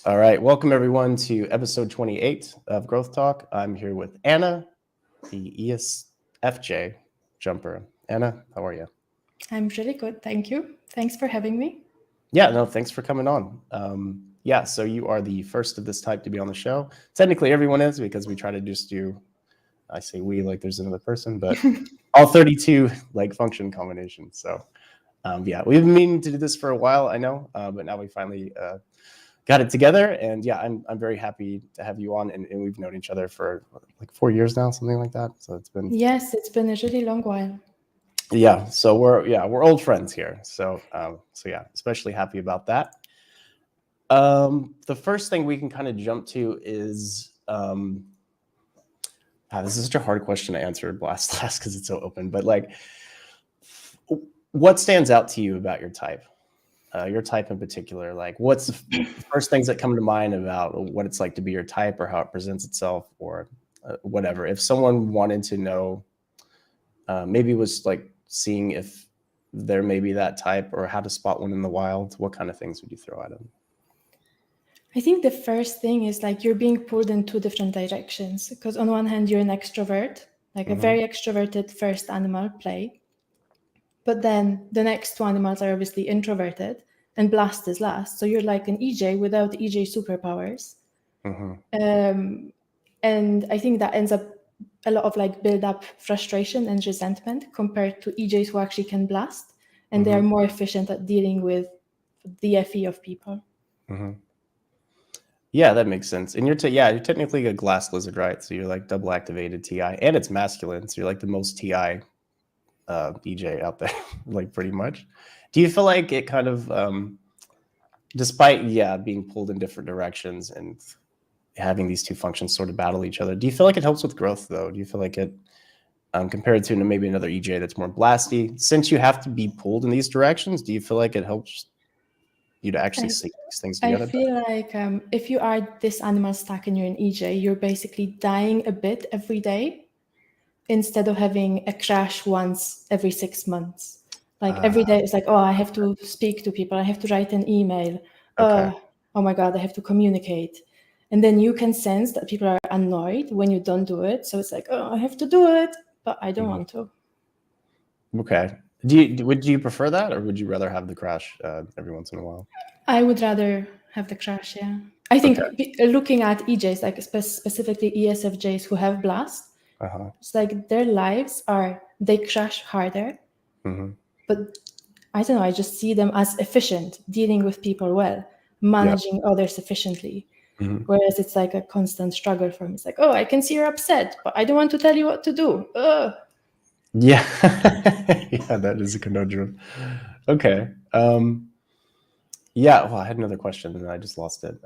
All right, welcome everyone to episode 28 of Growth Talk. I'm here with Anna, the ESFJ jumper. Anna, how are you? I'm really good, thank you. Thanks for having me. Yeah, no, thanks for coming on. So you are the first of this type to be on the show. Technically, everyone is because we try to just do, I say we like there's another person, but all 32 like function combinations. So we've been meaning to do this for a while, I know, but now we finally got it together. And yeah, I'm very happy to have you on. And we've known each other for like 4 years now, something like that. So it's been Yes, it's been a really long while. yeah. So we're old friends here. So especially happy about that. The first thing we can kind of jump to is this is such a hard question to answer blast because it's so open. But like, what stands out to you about your type? Your type in particular, like what's the first things that come to mind about what it's like to be your type or how it presents itself or whatever. If someone wanted to know, maybe was like seeing if there may be that type or how to spot one in the wild, what kind of things would you throw at them? I think the first thing is like you're being pulled in two different directions. Because on one hand, you're an extrovert, like a very extroverted first animal play. But then the next two animals are obviously introverted and blast is last. So you're like an EJ without EJ superpowers. And I think that ends up a lot of like build up frustration and resentment compared to EJs who actually can blast. And they are more efficient at dealing with the FE of people. Yeah, that makes sense. And you're technically a glass lizard, right? So you're like double activated TI, and it's masculine. So you're like the most TI EJ out there, like pretty much. Do you feel like it kind of, despite being pulled in different directions and having these two functions sort of battle each other, do you feel like it helps with growth though? Do you feel like it, compared to maybe another EJ that's more blasty, since you have to be pulled in these directions, do you feel like it helps you to actually see these things together? I feel like if you are this animal stack and you're an EJ, you're basically dying a bit every day instead of having a crash once every 6 months. Like every day it's like, oh, I have to speak to people. I have to write an email. Okay. Oh my God, I have to communicate. And then you can sense that people are annoyed when you don't do it. So it's like, oh, I have to do it, but I don't want to. Okay. Would you prefer that, or would you rather have the crash every once in a while? I would rather have the crash, yeah. I think looking at EJs, like specifically ESFJs who have blast, it's like their lives they crash harder. But I don't know, I just see them as efficient, dealing with people well, managing others efficiently. Whereas it's like a constant struggle for me. It's like, oh, I can see you're upset, but I don't want to tell you what to do. Yeah. Yeah, that is a conundrum. Okay. Well, I had another question and I just lost it.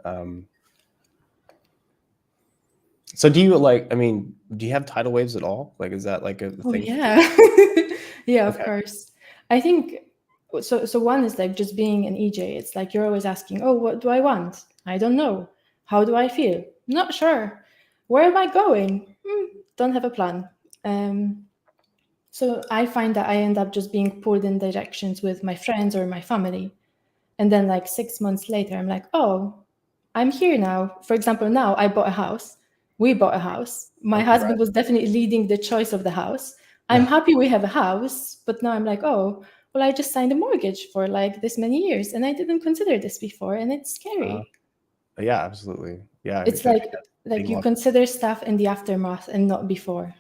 So do you do you have tidal waves at all? Like, is that like a thing? Yeah. Yeah, of course. I think, so one is like just being an EJ. It's like you're always asking, oh, what do I want? I don't know. How do I feel? Not sure. Where am I going? Don't have a plan. So I find that I end up just being pulled in directions with my friends or my family. And then like 6 months later, I'm like, oh, I'm here now. For example, now I bought a house. We bought a house. My husband was definitely leading the choice of the house. I'm happy we have a house, but now I'm like, oh, well, I just signed a mortgage for like this many years and I didn't consider this before and it's scary. Yeah, absolutely. Yeah. It's like you consider stuff in the aftermath and not before.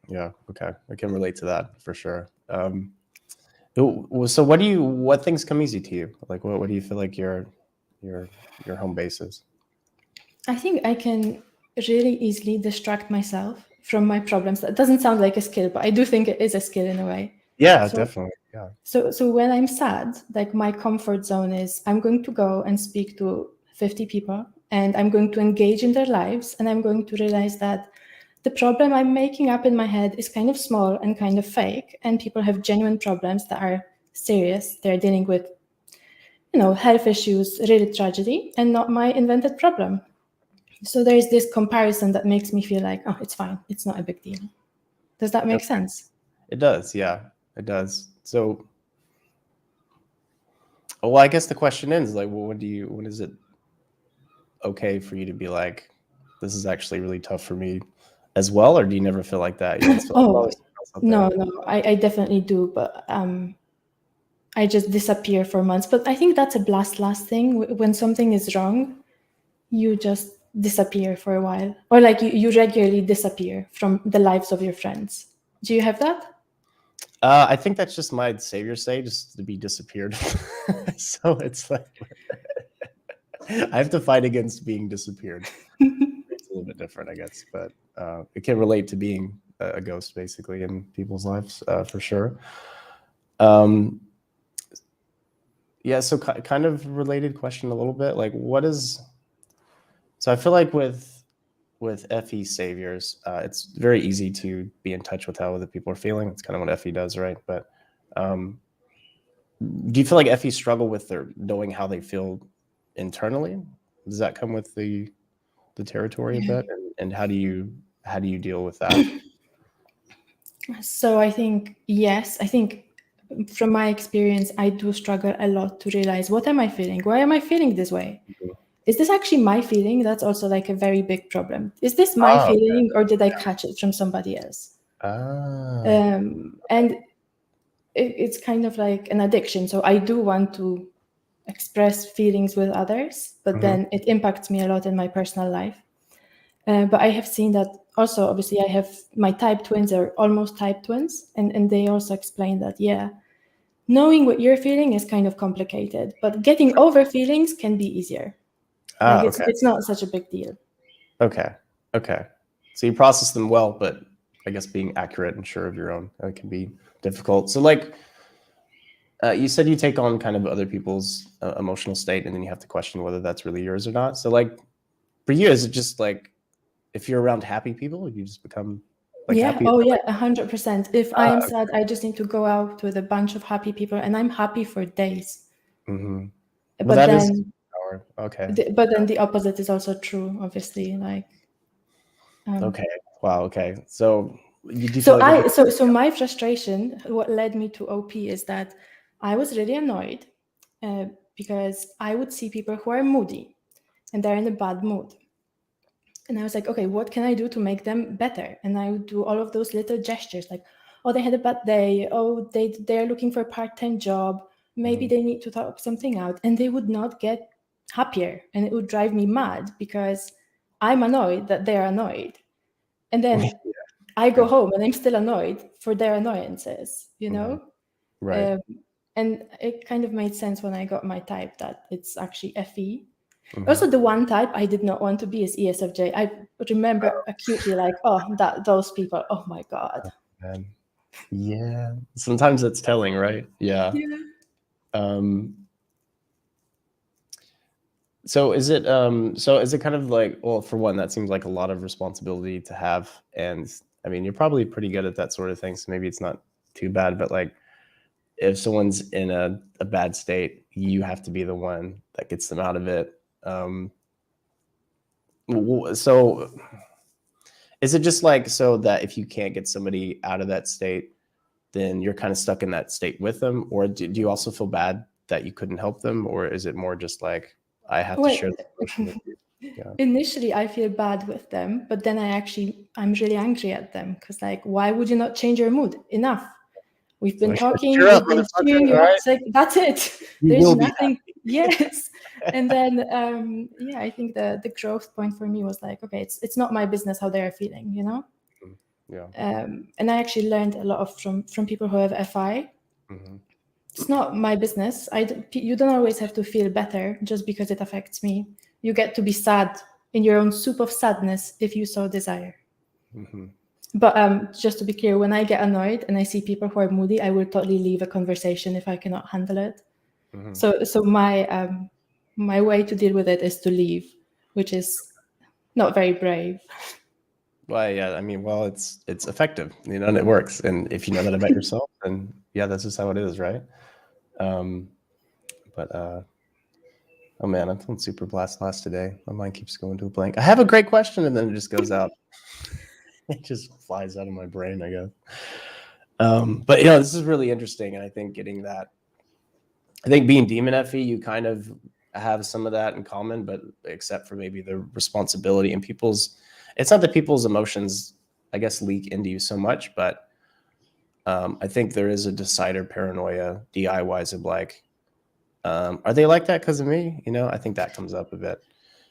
Yeah. Okay. I can relate to that for sure. So what things come easy to you? Like, what do you feel like your home base is? I think I can really easily distract myself from my problems. That doesn't sound like a skill, but I do think it is a skill in a way. Yeah, definitely. Yeah. So when I'm sad, like my comfort zone is I'm going to go and speak to 50 people and I'm going to engage in their lives and I'm going to realize that the problem I'm making up in my head is kind of small and kind of fake, and people have genuine problems that are serious. They're dealing with, health issues, really tragedy, and not my invented problem. So there's this comparison that makes me feel like, oh, it's fine. It's not a big deal. Does that make sense? It does. Yeah, it does. So, well, I guess the question is like, well, when is it okay for you to be like, this is actually really tough for me as well, or do you never feel like that? You always feel like, Oh, it's out there. no, I definitely do, but I just disappear for months. But I think that's a last thing. When something is wrong, you just disappear for a while, or like you regularly disappear from the lives of your friends. Do you have that? I think that's just my savior say, just to be disappeared. So it's like I have to fight against being disappeared. It's a little bit different, I guess, but it can relate to being a ghost basically in people's lives for sure. Yeah, so kind of related question a little bit, like what is, so I feel like with FE saviors, it's very easy to be in touch with how other people are feeling. It's kind of what FE does, right? But do you feel like FE struggle with their knowing how they feel internally? Does that come with the territory a bit? And how do you deal with that? So I think, yes, I think from my experience, I do struggle a lot to realize, what am I feeling? Why am I feeling this way? Is this actually my feeling? That's also like a very big problem. Is this my feeling, or did I catch it from somebody else? And it's kind of like an addiction. So I do want to express feelings with others, but then it impacts me a lot in my personal life. But I have seen that also, obviously, I have my type twins are almost type twins, and they also explain that, yeah, knowing what you're feeling is kind of complicated, but getting over feelings can be easier. Like it's not such a big deal. Okay. So you process them well, but I guess being accurate and sure of your own can be difficult. So like you said, you take on kind of other people's emotional state, and then you have to question whether that's really yours or not. So like for you, is it just like if you're around happy people, you just become like happy? Oh yeah, 100%. If I am sad, I just need to go out with a bunch of happy people, and I'm happy for days. Well, But that then, is okay. But then the opposite is also true, obviously. Like, okay. Wow. Okay. So you do so feel like so my frustration, what led me to OP, is that I was really annoyed because I would see people who are moody and they're in a bad mood. And I was like, okay, what can I do to make them better? And I would do all of those little gestures, like, oh, they had a bad day. Oh, they're looking for a part-time job. Maybe they need to talk something out. And they would not get happier. And it would drive me mad because I'm annoyed that they're annoyed. And then I go home and I'm still annoyed for their annoyances, you know? right. And it kind of made sense when I got my type that it's actually FE. Also, the one type I did not want to be is ESFJ. I remember acutely, like, oh, those people, oh my God. Man. Yeah. Sometimes it's telling, right? Yeah. So is it kind of like, well, for one, that seems like a lot of responsibility to have, and I mean, you're probably pretty good at that sort of thing, so maybe it's not too bad, but like if someone's in a bad state, you have to be the one that gets them out of it. So is it just like so that if you can't get somebody out of that state, then you're kind of stuck in that state with them? Or do you also feel bad that you couldn't help them? Or is it more just like, I have to share the emotion with you? Yeah. Initially, I feel bad with them, but then I'm really angry at them because, like, why would you not change your mood? Enough. We've been talking, Cheer up, we've been cheering you up. It's like, that's it. There's nothing. Yes. And then, yeah, I think the growth point for me was like, okay, it's not my business how they're feeling, you know? Yeah. And I actually learned a lot from people who have FI. It's not my business. You don't always have to feel better just because it affects me. You get to be sad in your own soup of sadness if you so desire. But just to be clear, when I get annoyed and I see people who are moody, I will totally leave a conversation if I cannot handle it. So my way to deal with it is to leave, which is not very brave. Well, yeah, I mean, well, it's effective, you know, and it works. And if you know that about yourself, then yeah, that's just how it is, right? But oh man, I'm feeling super blast today. My mind keeps going to a blank. I have a great question, and then it just goes out. It just flies out of my brain, I guess. But you know, this is really interesting, and I think being Demon FE, you kind of have some of that in common, but except for maybe the responsibility and people's, it's not that people's emotions, I guess, leak into you so much, but I think there is a decider paranoia, DIYs of like, are they like that because of me? You know, I think that comes up a bit.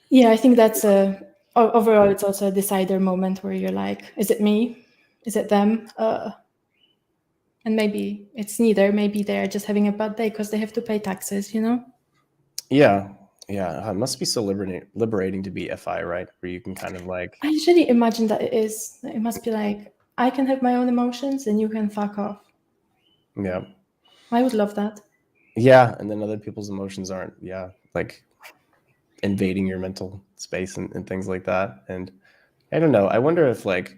Yeah, I think that's overall, it's also a decider moment where you're like, is it me? Is it them? And maybe it's neither. Maybe they're just having a bad day because they have to pay taxes, you know? Yeah. Yeah. It must be so liberating to be FI, right? Where you can kind of like, I usually imagine that it is. It must be like, I can have my own emotions and you can fuck off. yeah. I would love that. Yeah. And then other people's emotions aren't, like invading your mental space and things like that. And I don't know. I wonder if like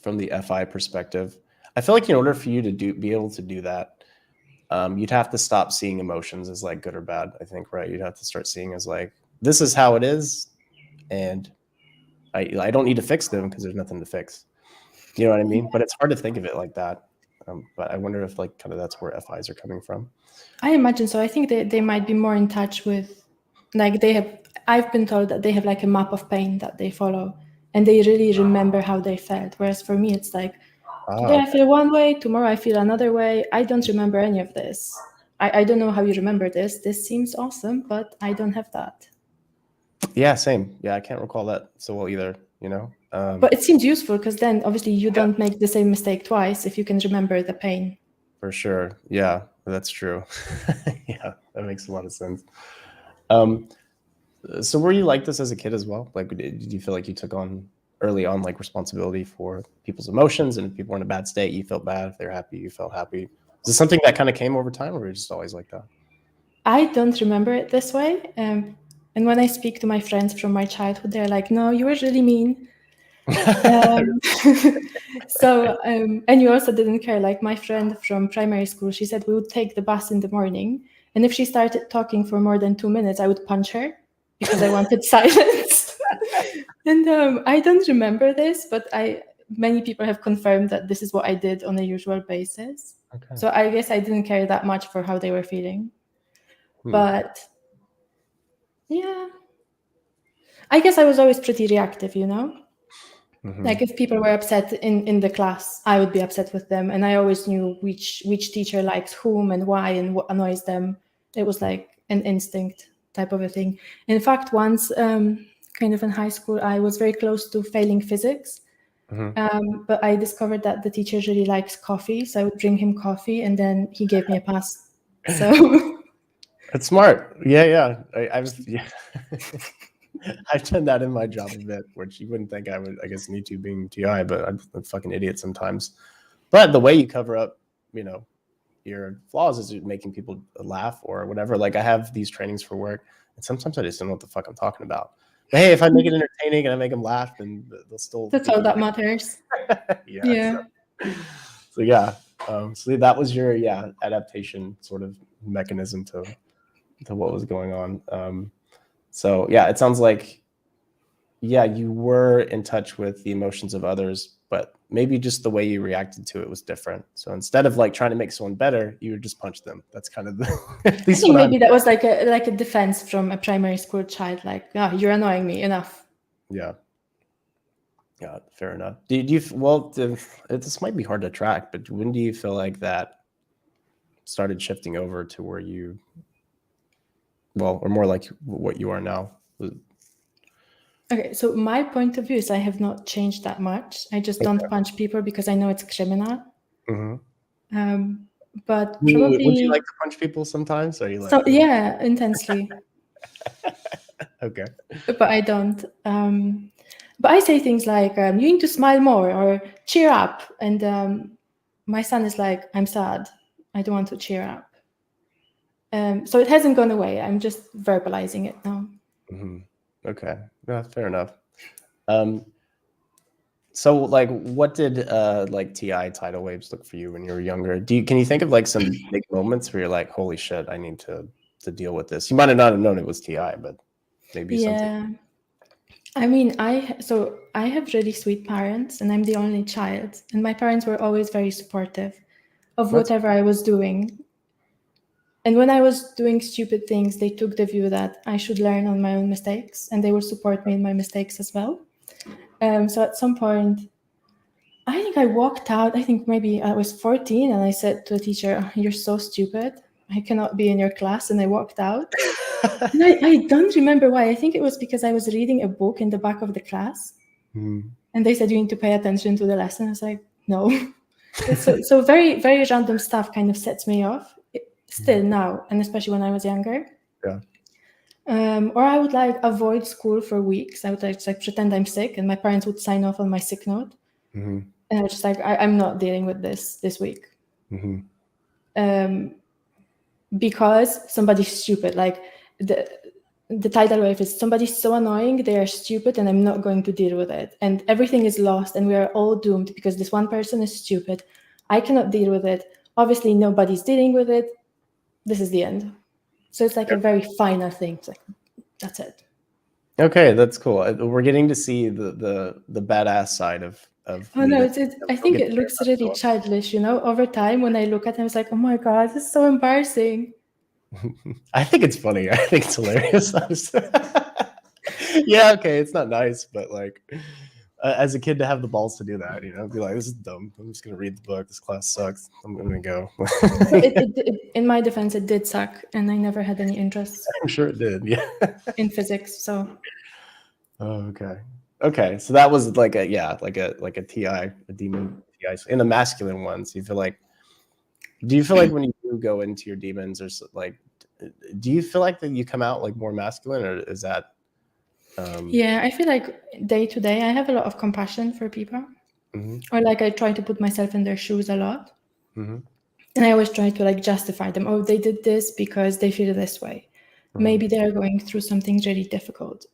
from the FI perspective, I feel like in order for you to be able to do that, you'd have to stop seeing emotions as like good or bad. I think, right? You'd have to start seeing as like, this is how it is, and I don't need to fix them because there's nothing to fix. You know what I mean? But it's hard to think of it like that. But I wonder if like kind of that's where FIs are coming from. I imagine so. I think they might be more in touch with, like I've been told that they have like a map of pain that they follow and they really remember how they felt. Whereas for me, it's like, today I feel one way, tomorrow I feel another way. I don't remember any of this. I don't know how you remember this. This seems awesome, but I don't have that. Yeah, same. Yeah, I can't recall that so well either, you know? But it seems useful because then obviously you don't make the same mistake twice if you can remember the pain. For sure. Yeah, that's true. Yeah, that makes a lot of sense. So were you like this as a kid as well? Like, did you feel like you took on early on like responsibility for people's emotions, and if people were in a bad state, you felt bad. If they're happy, you felt happy. Is this something that kind of came over time, or were you just always like that? I don't remember it this way. And when I speak to my friends from my childhood, they're like, no, you were really mean. And you also didn't care. Like my friend from primary school, she said we would take the bus in the morning. And if she started talking for more than 2 minutes, I would punch her because I wanted silence. And I don't remember this, but many people have confirmed that this is what I did on a usual basis. Okay. So I guess I didn't care that much for how they were feeling. But yeah, I guess I was always pretty reactive, you know? Like if people were upset in the class, I would be upset with them. And I always knew which teacher likes whom and why and what annoys them. It was like an instinct type of a thing. In fact, once kind of in high school, I was very close to failing physics. But I discovered that the teacher really likes coffee. So I would bring him coffee and then he gave me a pass. So That's smart. Yeah. I was, yeah. I've done that in my job a bit, which you wouldn't think I would, I guess, need to being TI, but I'm a fucking idiot sometimes. But the way you cover up, you know, your flaws is making people laugh or whatever. Like I have these trainings for work, and sometimes I just don't know what the fuck I'm talking about. But hey, if I make it entertaining and I make them laugh, then they'll still. that's all that matters. Yeah. So yeah. So that was your adaptation sort of mechanism to what was going on. So yeah, it sounds like you were in touch with the emotions of others, but maybe just the way you reacted to it was different. So instead of like trying to make someone better, you would just punch them. That's kind of at least I think maybe that was like a defense from a primary school child, like, you're annoying me, enough. Yeah, fair enough. Did you? Well, this might be hard to track, but when do you feel like that started shifting over to where you, or more like what you are now? Okay, so my point of view is I have not changed that much. I just don't punch people because I know it's criminal. But probably would you like to punch people sometimes? Or are you like, so, yeah, intensely. Okay. But I don't. But I say things like, you need to smile more or cheer up. And my son is like, I'm sad. I don't want to cheer up. So it hasn't gone away. I'm just verbalizing it now. Okay. Yeah, fair enough. So like what did like TI tidal waves look for you when you were younger? Can you think of like some big moments where you're like, holy shit, I need to deal with this? You might have not have known it was TI, but maybe something. I mean, I have really sweet parents and I'm the only child. And my parents were always very supportive of whatever I was doing. And when I was doing stupid things, they took the view that I should learn on my own mistakes, and they will support me in my mistakes as well. So at some point, I think I walked out. I think maybe I was 14, and I said to the teacher, "Oh, you're so stupid. I cannot be in your class." And I walked out. And I don't remember why. I think it was because I was reading a book in the back of the class. And they said, "You need to pay attention to the lesson." I was like, no. So very, very random stuff kind of sets me off still now, and especially when I was younger. Yeah. Or I would like avoid school for weeks. I would like pretend I'm sick, and my parents would sign off on my sick note. And I was just like, I'm not dealing with this week. Because somebody's stupid. Like the tidal wave is somebody's so annoying, they are stupid, and I'm not going to deal with it. And everything is lost, and we are all doomed because this one person is stupid. I cannot deal with it. Obviously, nobody's dealing with it. This is the end. So it's like a very final thing. It's like, that's it. Okay, that's cool. We're getting to see the badass side of. Oh no, I think it looks really childish, over time when I look at him, it's like, oh my God, this is so embarrassing. I think it's funny. I think it's hilarious. Yeah, okay, it's not nice, but like as a kid to have the balls to do that, be like, this is dumb. I'm just gonna read the book. This class sucks. I'm gonna go. In my defense, it did suck, and I never had any interest. I'm sure it did. Yeah. In physics, so. Oh, okay. Okay, so that was like a TI, a demon TI, in the masculine ones. Do you feel like when you do go into your demons, or like, do you feel like that you come out like more masculine, or is that? Yeah, I feel like day to day, I have a lot of compassion for people, or like I try to put myself in their shoes a lot, and I always try to like justify them. Oh, they did this because they feel this way. Maybe they are going through something really difficult.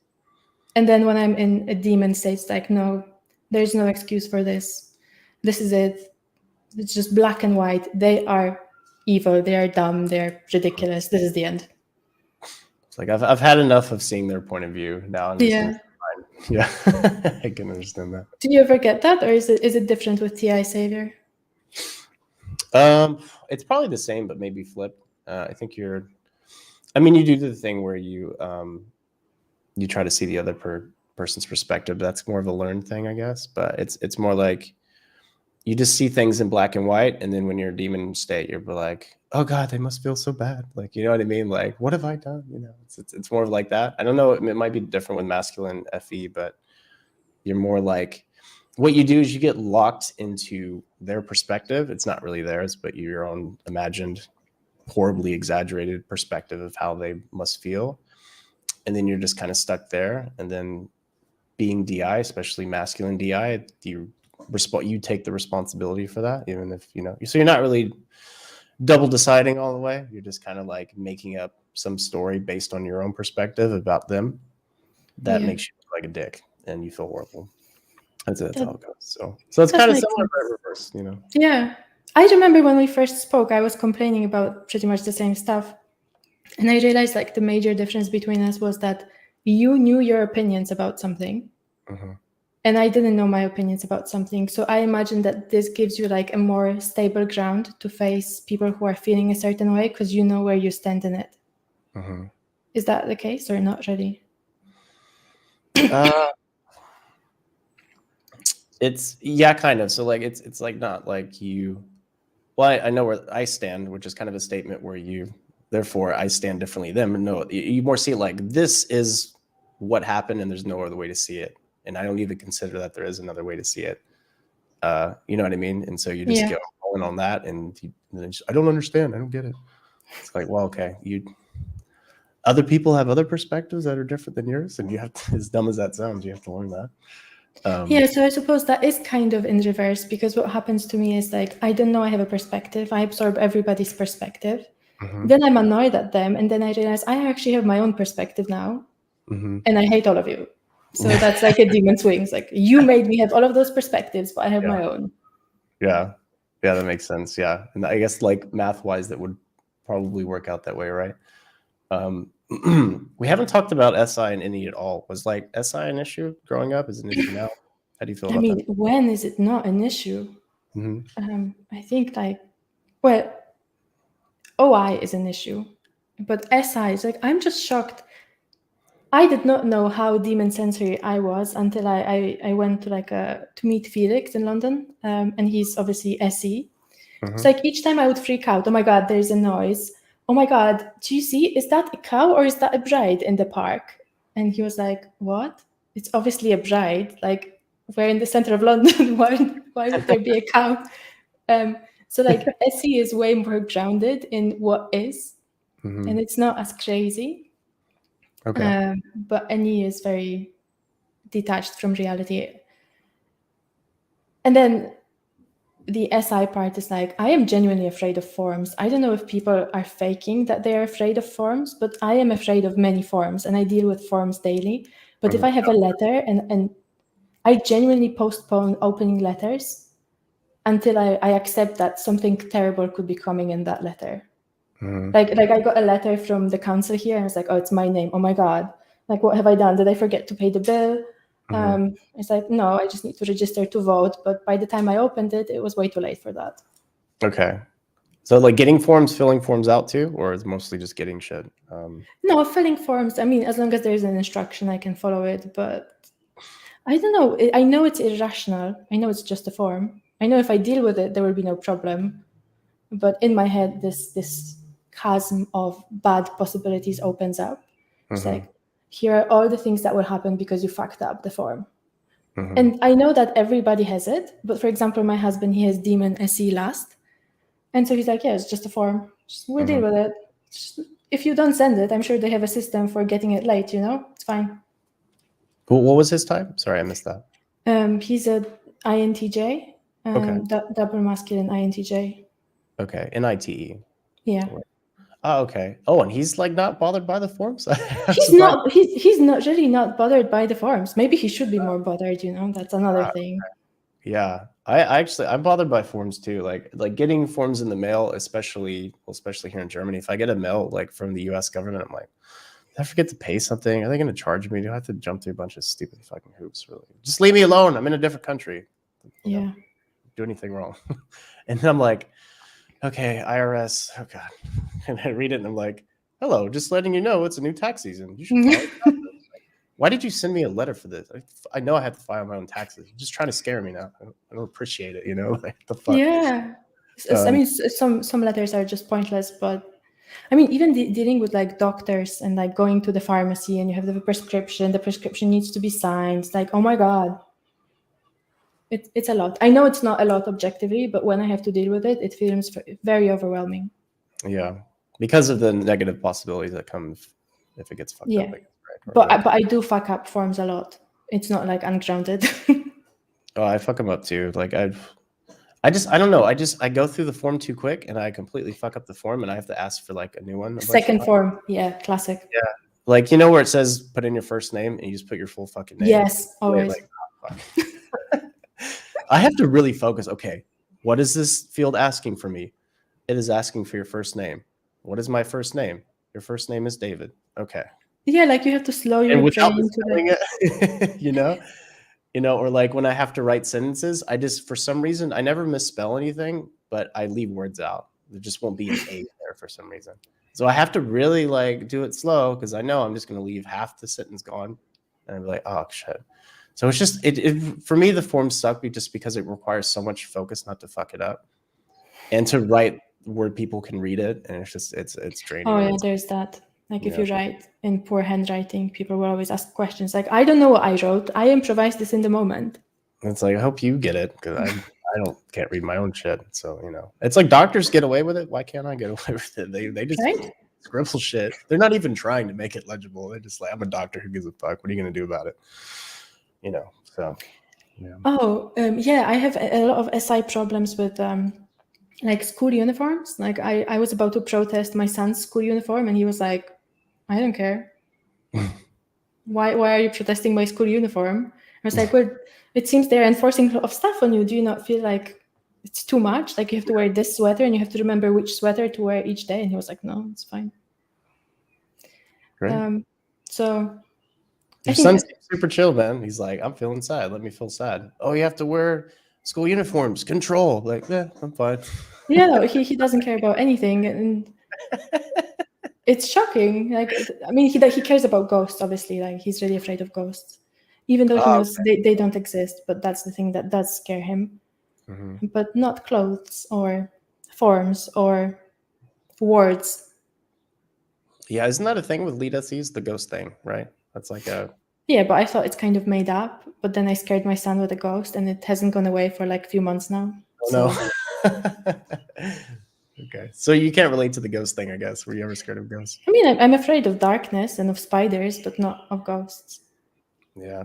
And then when I'm in a demon state, it's like, no, there's no excuse for this. This is it. It's just black and white. They are evil. They are dumb. They're ridiculous. This is the end. It's like I've had enough of seeing their point of view now. Yeah. Yeah, I can understand that. Do you ever get that, or is it different with TI Savior? It's probably the same, but maybe flipped. I think you do the thing where you try to see the other person's perspective. That's more of a learned thing, I guess. But it's more like you just see things in black and white, and then when you're a demon state, you're like, oh God, they must feel so bad. Like, you know what I mean? Like, what have I done? It's more of like that. I don't know. It might be different with masculine FE, but you're more like, what you do is you get locked into their perspective. It's not really theirs, but your own imagined, horribly exaggerated perspective of how they must feel. And then you're just kind of stuck there. And then being DI, especially masculine DI, you take the responsibility for that, even if, so you're not really double deciding all the way. You're just kind of like making up some story based on your own perspective about them that makes you feel like a dick and you feel horrible. That's how it goes. So it's kind of similar but reverse, Yeah. I remember when we first spoke, I was complaining about pretty much the same stuff. And I realized like the major difference between us was that you knew your opinions about something. And I didn't know my opinions about something. So I imagine that this gives you like a more stable ground to face people who are feeling a certain way because you know where you stand in it. Is that the case or not really? It's kind of. So like it's like not like you. Well, I know where I stand, which is kind of a statement where therefore I stand differently than them. No, you more see it like this is what happened, and there's no other way to see it. And I don't even consider that there is another way to see it. You know what I mean? And so you just go in on that, and then I don't understand. I don't get it. It's like, well, okay, other people have other perspectives that are different than yours, and you have to, as dumb as that sounds, you have to learn that. So I suppose that is kind of in reverse, because what happens to me is like, I don't know I have a perspective. I absorb everybody's perspective. Then I'm annoyed at them, and then I realize I actually have my own perspective now, and I hate all of you. So that's like a demon swing. It's like, you made me have all of those perspectives, but I have my own. Yeah, that makes sense. Yeah, and I guess like math-wise, that would probably work out that way, right? We haven't talked about SI and INI at all. Was like SI an issue growing up? Is it an issue now? How do you feel about that? When is it not an issue? I think like, well, OI is an issue, but SI is like, I'm just shocked. I did not know how demon sensory I was until I went to to meet Felix in London, and he's obviously SE. It's like each time I would freak out. Oh my god, there's a noise. Oh my god, do you see? Is that a cow or is that a bride in the park? And he was like, what? It's obviously a bride. Like, we're in the center of London. Why would there be a cow? So like SE is way more grounded in what is, and it's not as crazy. Okay. But NE is very detached from reality. And then the SI part is like, I am genuinely afraid of forms. I don't know if people are faking that they're afraid of forms, but I am afraid of many forms, and I deal with forms daily. But if I have a letter and I genuinely postpone opening letters until I accept that something terrible could be coming in that letter. Like I got a letter from the council here, and it's like, oh, it's my name. Oh my god! Like, what have I done? Did I forget to pay the bill? It's like, no, I just need to register to vote. But by the time I opened it, it was way too late for that. Okay. So like getting forms, filling forms out too, or it's mostly just getting shit? No, filling forms. I mean, as long as there's an instruction, I can follow it. But I don't know. I know it's irrational. I know it's just a form. I know if I deal with it, there will be no problem. But in my head, this chasm of bad possibilities opens up. It's like, here are all the things that will happen because you fucked up the form. And I know that everybody has it. But for example, my husband, he has demon SE last. And so he's like, yeah, it's just a form. We'll deal with it. If you don't send it, I'm sure they have a system for getting it late, It's fine. What was his type? Sorry, I missed that. He's a INTJ, double masculine INTJ. Okay, NITE. Yeah. Oh, okay. Oh, and he's like not bothered by the forms? He's not. He's not really not bothered by the forms. Maybe he should be more bothered. That's another thing. Yeah, I'm bothered by forms too. Like getting forms in the mail, especially here in Germany. If I get a mail like from the U.S. government, I'm like, did I forget to pay something? Are they going to charge me? Do I have to jump through a bunch of stupid fucking hoops? Really? Just leave me alone. I'm in a different country. Yeah. Do anything wrong? And then I'm like, okay, IRS. Oh god. And I read it and I'm like, hello, just letting you know it's a new tax season. You should file. Why did you send me a letter for this? I know I have to file my own taxes. You're just trying to scare me now. I don't appreciate it, Like, the fuck? Yeah. I mean, some letters are just pointless, but I mean, even dealing with like doctors and like going to the pharmacy and you have the prescription needs to be signed. It's like, oh my god. It's a lot. I know it's not a lot objectively, but when I have to deal with it, it feels very overwhelming. Yeah, because of the negative possibilities that come if it gets fucked up. Right? But I do fuck up forms a lot. It's not like ungrounded. Oh, I fuck them up too. Like I don't know. I go through the form too quick and I completely fuck up the form and I have to ask for like a new one. Second form, yeah, classic. Yeah, like where it says put in your first name and you just put your full fucking name. Yes, always. Like, oh, I have to really focus. Okay, what is this field asking for me? It is asking for your first name. What is my first name? Your first name is David. Okay. Yeah, like you have to slow your brain into it. Or like when I have to write sentences, I just, for some reason, I never misspell anything, but I leave words out. There just won't be an A there for some reason. So I have to really like do it slow because I know I'm just going to leave half the sentence gone. And I'm like, oh, shit. So it's just, for me, the forms suck just because it requires so much focus not to fuck it up. And to write where people can read it. And it's just, it's draining. Oh, yeah, there's that. Like if you write in poor handwriting, people will always ask questions like, I don't know what I wrote. I improvised this in the moment. It's like, I hope you get it because I can't read my own shit. So, it's like doctors get away with it. Why can't I get away with it? They just scribble shit. They're not even trying to make it legible. They're just like, I'm a doctor. Who gives a fuck? What are you going to do about it? So, yeah. Oh, yeah. I have a lot of SI problems with like school uniforms. Like I was about to protest my son's school uniform and he was like, I don't care. Why are you protesting my school uniform? I was like, well, it seems they're enforcing a lot of stuff on you. Do you not feel like it's too much? Like you have to wear this sweater and you have to remember which sweater to wear each day. And he was like, no, it's fine. Great. So your son's super chill, man. He's like, I'm feeling sad. Let me feel sad. Oh, you have to wear school uniforms. Control. Like, yeah, I'm fine. Yeah, he doesn't care about anything. And It's shocking. Like, I mean, he cares about ghosts, obviously. Like, he's really afraid of ghosts, even though he knows they don't exist. But that's the thing that does scare him. Mm-hmm. But not clothes or forms or words. Yeah, isn't that a thing with lead SEs? The ghost thing, right? That's like a... Yeah, but I thought it's kind of made up. But then I scared my son with a ghost, and it hasn't gone away for like a few months now. Oh, So no. Okay, so you can't relate to the ghost thing, I guess. Were you ever scared of ghosts? I mean, I'm afraid of darkness and of spiders, but not of ghosts. Yeah.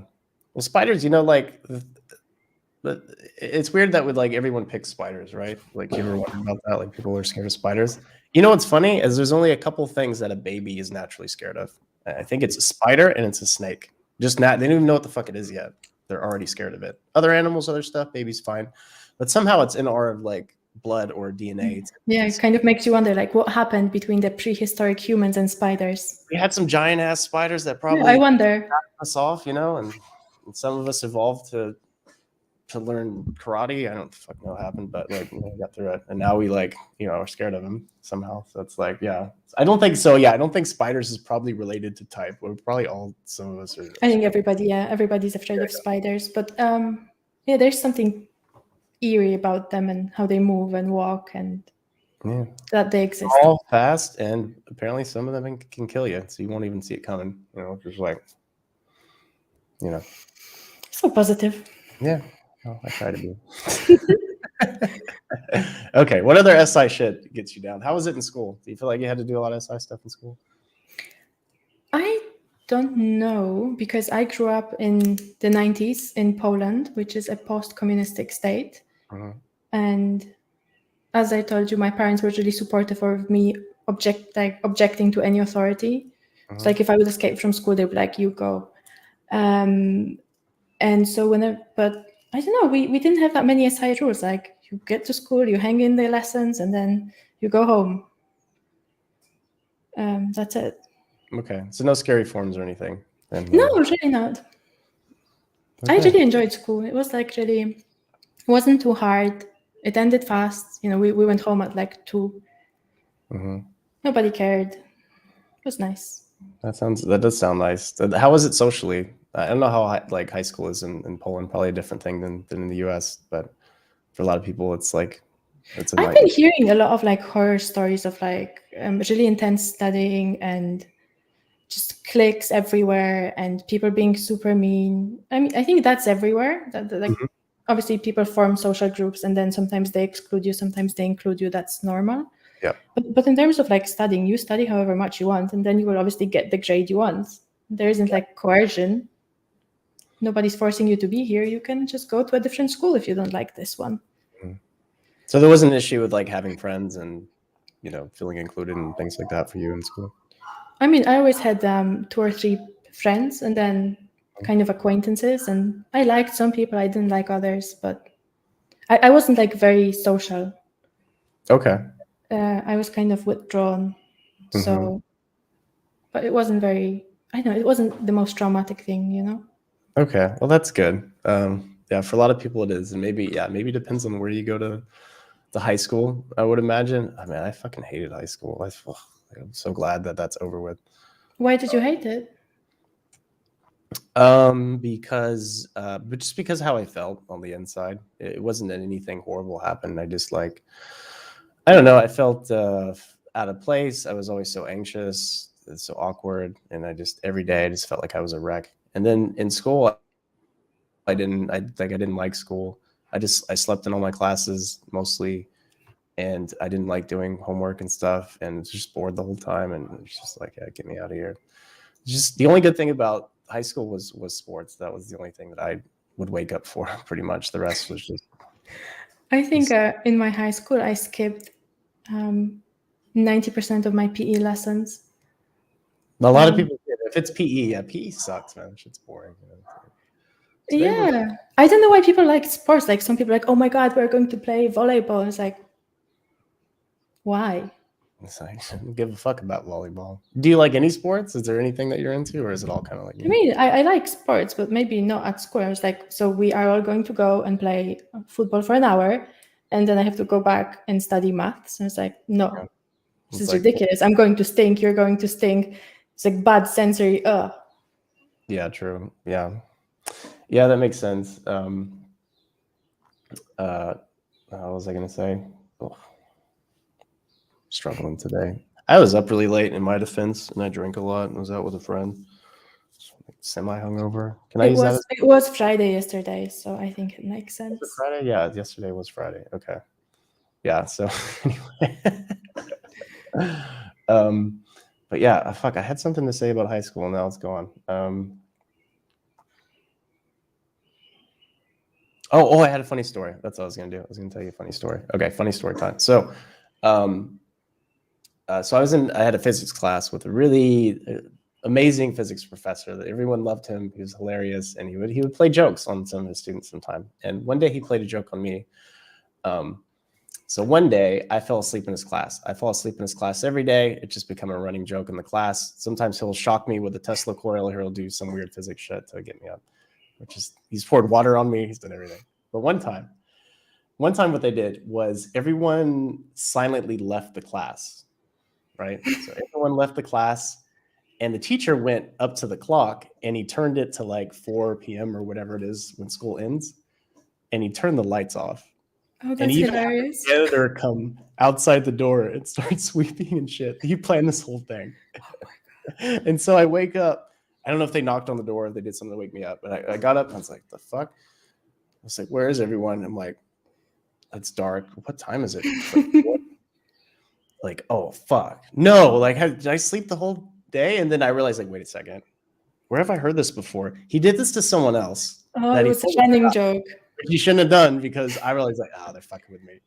Well, spiders, like but it's weird that with like everyone picks spiders, right? Like, you ever wondered about that? Like, people are scared of spiders. You know what's funny is there's only a couple things that a baby is naturally scared of. I think it's a spider and it's a snake. Just not, they don't even know what the fuck it is yet. They're already scared of it. Other animals, other stuff, baby's fine. But somehow it's in our like blood or DNA. Yeah, it kind of makes you wonder, like, what happened between the prehistoric humans and spiders? We had some giant ass spiders that Yeah, probably I wonder. us off, and some of us evolved to learn karate. I don't fucking know what happened, but like, we got through it, and now we like, are scared of them somehow. So it's like, yeah, I don't think so. Yeah, I don't think spiders is probably related to type. We're probably all, some of us are. I think everybody's afraid of spiders, but yeah, there's something eerie about them and how they move and walk and Yeah, that they exist. all fast, and apparently some of them can kill you, so you won't even see it coming. Just like, So positive. Yeah, well, I try to be. Okay, what other SI shit gets you down? How was it in school? Do you feel like you had to do a lot of SI stuff in school? I don't know, because I grew up in the 90s in Poland, which is a post-communistic state. Mhm. And as I told you, my parents were really supportive of me objecting to any authority. It's like if I would escape from school, they'd be like, you go. And so but I don't know, we didn't have that many SI rules. Like, you get to school, you hang in the lessons, and then you go home. That's it. Okay, so no scary forms or anything. No, really not. Okay. I really enjoyed school. It was like really, it wasn't too hard. It ended fast. We went home at like 2. Nobody cared. It was nice. That does sound nice. How was it socially? I don't know how high school is in Poland. Probably a different thing than in the US, but for a lot of people, it's like, it's a I've been hearing a lot of like horror stories of like really intense studying and just cliques everywhere and people being super mean. I mean, I think that's everywhere. Like, obviously people form social groups and then sometimes they exclude you, sometimes they include you. That's normal. Yeah. But in terms of like studying, you study however much you want, and then you will obviously get the grade you want. There isn't like coercion. Nobody's forcing you to be here. You can just go to a different school if you don't like this one. So there wasn't an issue with like having friends and, feeling included and things like that for you in school? I mean, I always had 2 or 3 friends and then kind of acquaintances, and I liked some people, I didn't like others, but I wasn't like very social. Okay. I was kind of withdrawn. So, but it wasn't very, I don't know, it wasn't the most traumatic thing, Okay, well, that's good. Yeah, for a lot of people it is, and maybe it depends on where you go to the high school, I would imagine. I mean, I fucking hated high school. I'm so glad that that's over with. Why did you hate it? Because but just because how I felt on the inside. It wasn't that anything horrible happened. I just like, I don't know, I felt out of place. I was always so anxious, so awkward, and every day I just felt like I was a wreck. And then in school, I didn't like school. I slept in all my classes mostly, and I didn't like doing homework and stuff, and was just bored the whole time, and it was just like, yeah, get me out of here. Just the only good thing about high school was sports. That was the only thing that I would wake up for, pretty much. The rest was just... I think in my high school, I skipped 90% of my PE lessons. A lot of people did. If it's PE, yeah, PE sucks, man. Shit's boring. Yeah, I don't know why people like sports. Like, some people are like, oh my God, we're going to play volleyball. It's like, why? It's like, I don't give a fuck about volleyball. Do you like any sports? Is there anything that you're into, or is it all kind of like... I mean, I like sports, but maybe not at school. I was like, so we are all going to go and play football for an hour, and then I have to go back and study maths. And it's like, no. This is ridiculous. I'm going to stink. You're going to stink. It's like bad sensory. Yeah, true. Yeah, that makes sense. What was I gonna say? Oh, struggling today. I was up really late in my defense, and I drank a lot and was out with a friend. Semi hungover. Can I use that? It was Friday yesterday, so I think it makes sense. Was it Friday? Yeah, yesterday was Friday. Okay. Yeah. So anyway, but yeah, fuck. I had something to say about high school, and now it's gone. Oh, I had a funny story. That's what I was gonna do. I was gonna tell you a funny story. Okay, funny story time. So, so I had a physics class with a really amazing physics professor that everyone loved him. He was hilarious, and he would play jokes on some of his students sometime. And one day he played a joke on me. So one day I fell asleep in his class. I fall asleep in his class every day. It's just become a running joke in the class. Sometimes he'll shock me with a Tesla coil, or he'll do some weird physics shit to get me up. He's poured water on me. He's done everything. But one time what they did was everyone silently left the class, right? So everyone left the class, and the teacher went up to the clock, and he turned it to like 4 p.m. or whatever it is when school ends, and he turned the lights off. Oh, that's and he even hilarious. had the janitor come outside the door and start sweeping and shit. He planned this whole thing. Oh my God. And so I wake up. I don't know if they knocked on the door or if they did something to wake me up, but I got up and I was like, the fuck? I was like, where is everyone? I'm like, it's dark. What time is it? Like, oh, fuck. No, like, did I sleep the whole day? And then I realized, like, wait a second. Where have I heard this before? He did this to someone else. Oh, it was a running joke. Which he shouldn't have done, because I realized, like, they're fucking with me.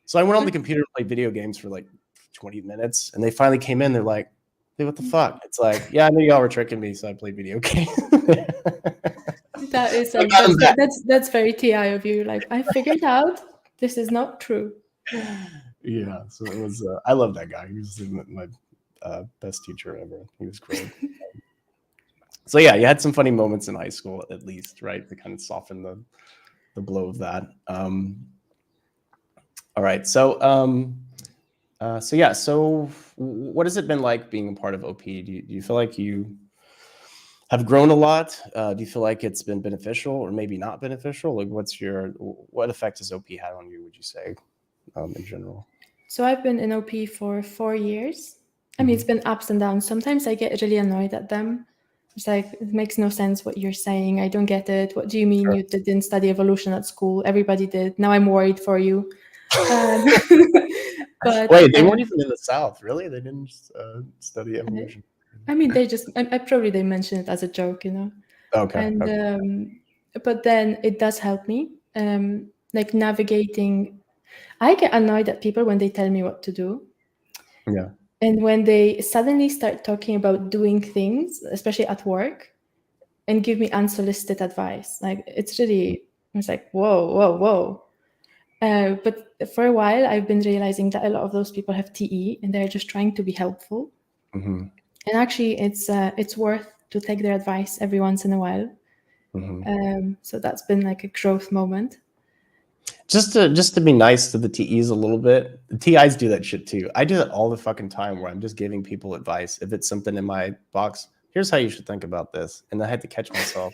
So I went on the computer and played video games for like 20 minutes. And they finally came in. They're like, hey, what the fuck? It's like, yeah, I knew y'all were tricking me, so I played video games. That is that's very TI of you. Like, I figured out this is not true. Yeah, so it was. I love that guy. He was my best teacher ever. He was great. So yeah, you had some funny moments in high school, at least, right? To kind of soften the blow of that. All right, so so what has it been like being a part of OP? Do you feel like you have grown a lot? Do you feel like it's been beneficial or maybe not beneficial? Like, what effect has OP had on you, would you say, in general? So I've been in OP for 4 years. I mean, it's been ups and downs. Sometimes I get really annoyed at them. It's like, it makes no sense what you're saying. I don't get it. What do you mean you didn't study evolution at school? Everybody did. Now I'm worried for you. But wait, they weren't even in the South, really? They didn't study evolution? I mean, I probably they mentioned it as a joke, you know. Okay. And but then it does help me, like navigating. I get annoyed at people when they tell me what to do. Yeah. And when they suddenly start talking about doing things, especially at work, and give me unsolicited advice, like it's like, whoa. But for a while, I've been realizing that a lot of those people have TE and they're just trying to be helpful. And actually, it's worth to take their advice every once in a while. So that's been like a growth moment. Just to be nice to the TEs a little bit. The TIs do that shit too. I do that all the fucking time, where I'm just giving people advice. If it's something in my box, here's how you should think about this, and I had to catch myself.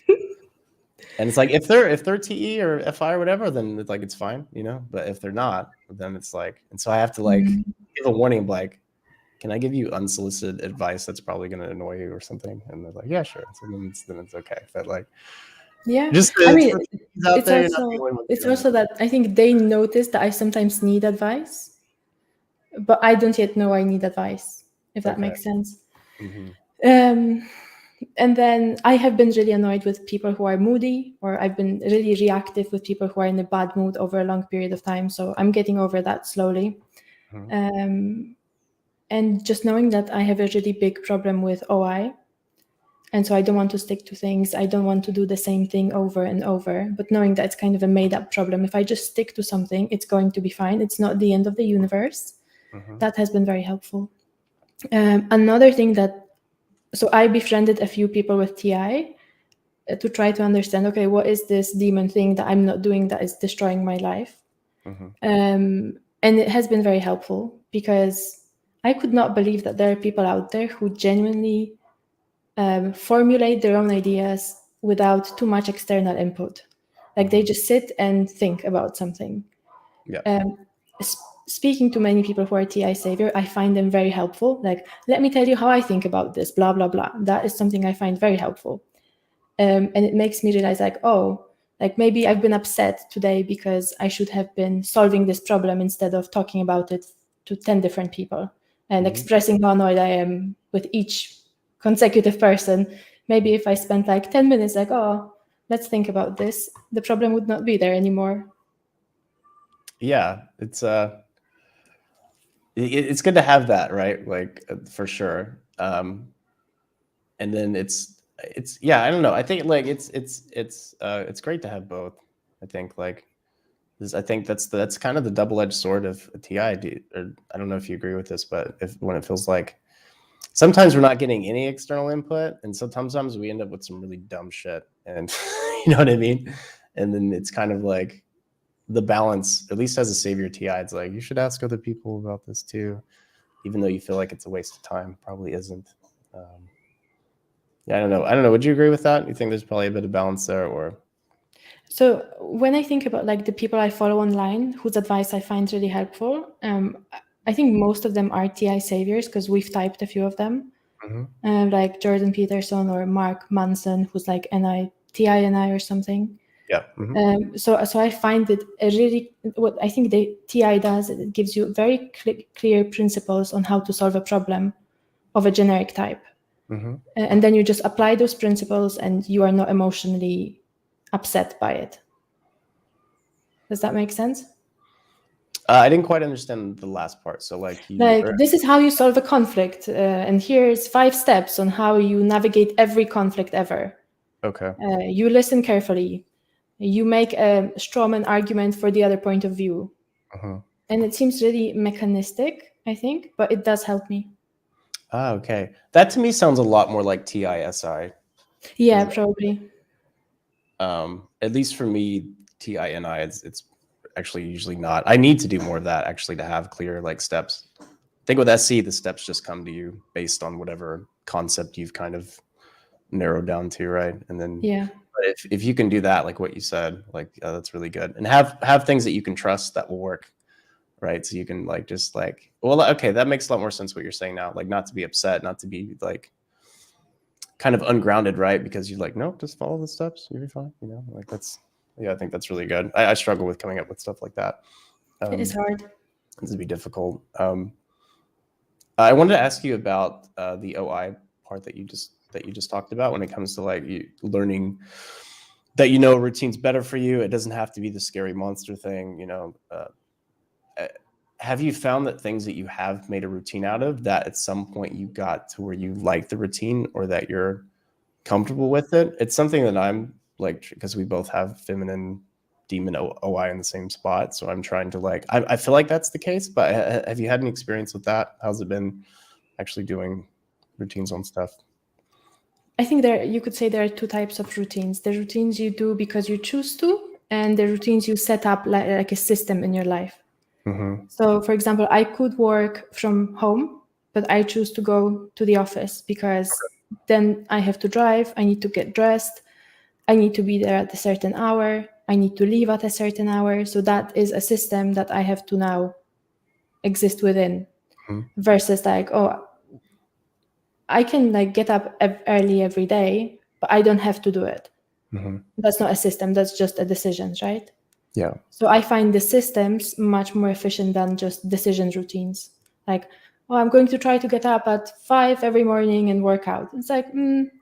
And it's like, if they're TE or FI or whatever, then it's like, it's fine, you know. But if they're not, then it's like, and so I have to like give a warning, like, can I give you unsolicited advice that's probably going to annoy you or something? And they're like, yeah, sure. So then it's okay. But like, yeah, just I mean, it's also that I think they notice that I sometimes need advice, but I don't yet know I need advice, if that makes sense. And then I have been really annoyed with people who are moody, or I've been really reactive with people who are in a bad mood over a long period of time. So I'm getting over that slowly. And just knowing that I have a really big problem with OI. And so I don't want to stick to things. I don't want to do the same thing over and over. But knowing that it's kind of a made-up problem. If I just stick to something, it's going to be fine. It's not the end of the universe. That has been very helpful. Another thing so I befriended a few people with TI to try to understand, okay, what is this demon thing that I'm not doing that is destroying my life? And it has been very helpful, because I could not believe that there are people out there who genuinely formulate their own ideas without too much external input. Like they just sit and think about something. Yeah. Speaking to many people who are TI savior, I find them very helpful. Like, let me tell you how I think about this, blah, blah, blah. That is something I find very helpful. And it makes me realize like, oh, like maybe I've been upset today because I should have been solving this problem instead of talking about it to 10 different people and expressing how annoyed I am with each consecutive person. Maybe if I spent like 10 minutes like, oh, let's think about this, the problem would not be there anymore. Yeah, it's good to have that, right? Like for sure. And then it's yeah, I don't know. I think like it's great to have both. I think like I think that's kind of the double-edged sword of a TI. Or I don't know if you agree with this, but when it feels like sometimes we're not getting any external input, and sometimes we end up with some really dumb shit, and you know what I mean. And then it's kind of like the balance, at least as a savior TI, it's like you should ask other people about this too, even though you feel like it's a waste of time. Probably isn't. Yeah, I don't know. Would you agree with that? You think there's probably a bit of balance there, or? So when I think about like the people I follow online whose advice I find really helpful, I think most of them are TI saviors because we've typed a few of them, like Jordan Peterson or Mark Manson, who's like TI or something. Yeah. So I find it a really, what I think the TI does, it gives you very clear principles on how to solve a problem of a generic type. And then you just apply those principles and you are not emotionally upset by it. Does that make sense? I didn't quite understand the last part. So like this is how you solve a conflict, and here's 5 steps on how you navigate every conflict ever. Okay. You listen carefully. You make a strawman argument for the other point of view. And it seems really mechanistic, I think, but it does help me. Okay. That to me sounds a lot more like TISI. Yeah, probably. At least for me, TINI, it's actually usually not. I need to do more of that actually to have clear like steps. I think with SC, the steps just come to you based on whatever concept you've kind of narrowed down to, right? And then if you can do that, like what you said, like that's really good. And have things that you can trust that will work, right? So you can like just like, well, okay, that makes a lot more sense what you're saying now. Like not to be upset, not to be like kind of ungrounded, right? Because you're like, no, just follow the steps, you'll be fine. You know, like that's, yeah, I think that's really good. I struggle with coming up with stuff like that. It is hard. This would be difficult. I wanted to ask you about the OI part that you just talked about when it comes to like you learning that routine's better for you. It doesn't have to be the scary monster thing. Have you found that things that you have made a routine out of, that at some point you got to where you like the routine or that you're comfortable with it? It's something that I'm like, because we both have feminine demon OI in the same spot. So I'm trying to like, I feel like that's the case, but have you had any experience with that? How's it been actually doing routines on stuff? I think you could say there are 2 types of routines. The routines you do because you choose to, and the routines you set up like a system in your life. So, for example, I could work from home, but I choose to go to the office because then I have to drive, I need to get dressed, I need to be there at a certain hour, I need to leave at a certain hour. So that is a system that I have to now exist within, versus like, oh, I can like get up early every day, but I don't have to do it. That's not a system, that's just a decision, right? Yeah. So I find the systems much more efficient than just decision routines. Like, oh, I'm going to try to get up at 5 every morning and work out. It's like,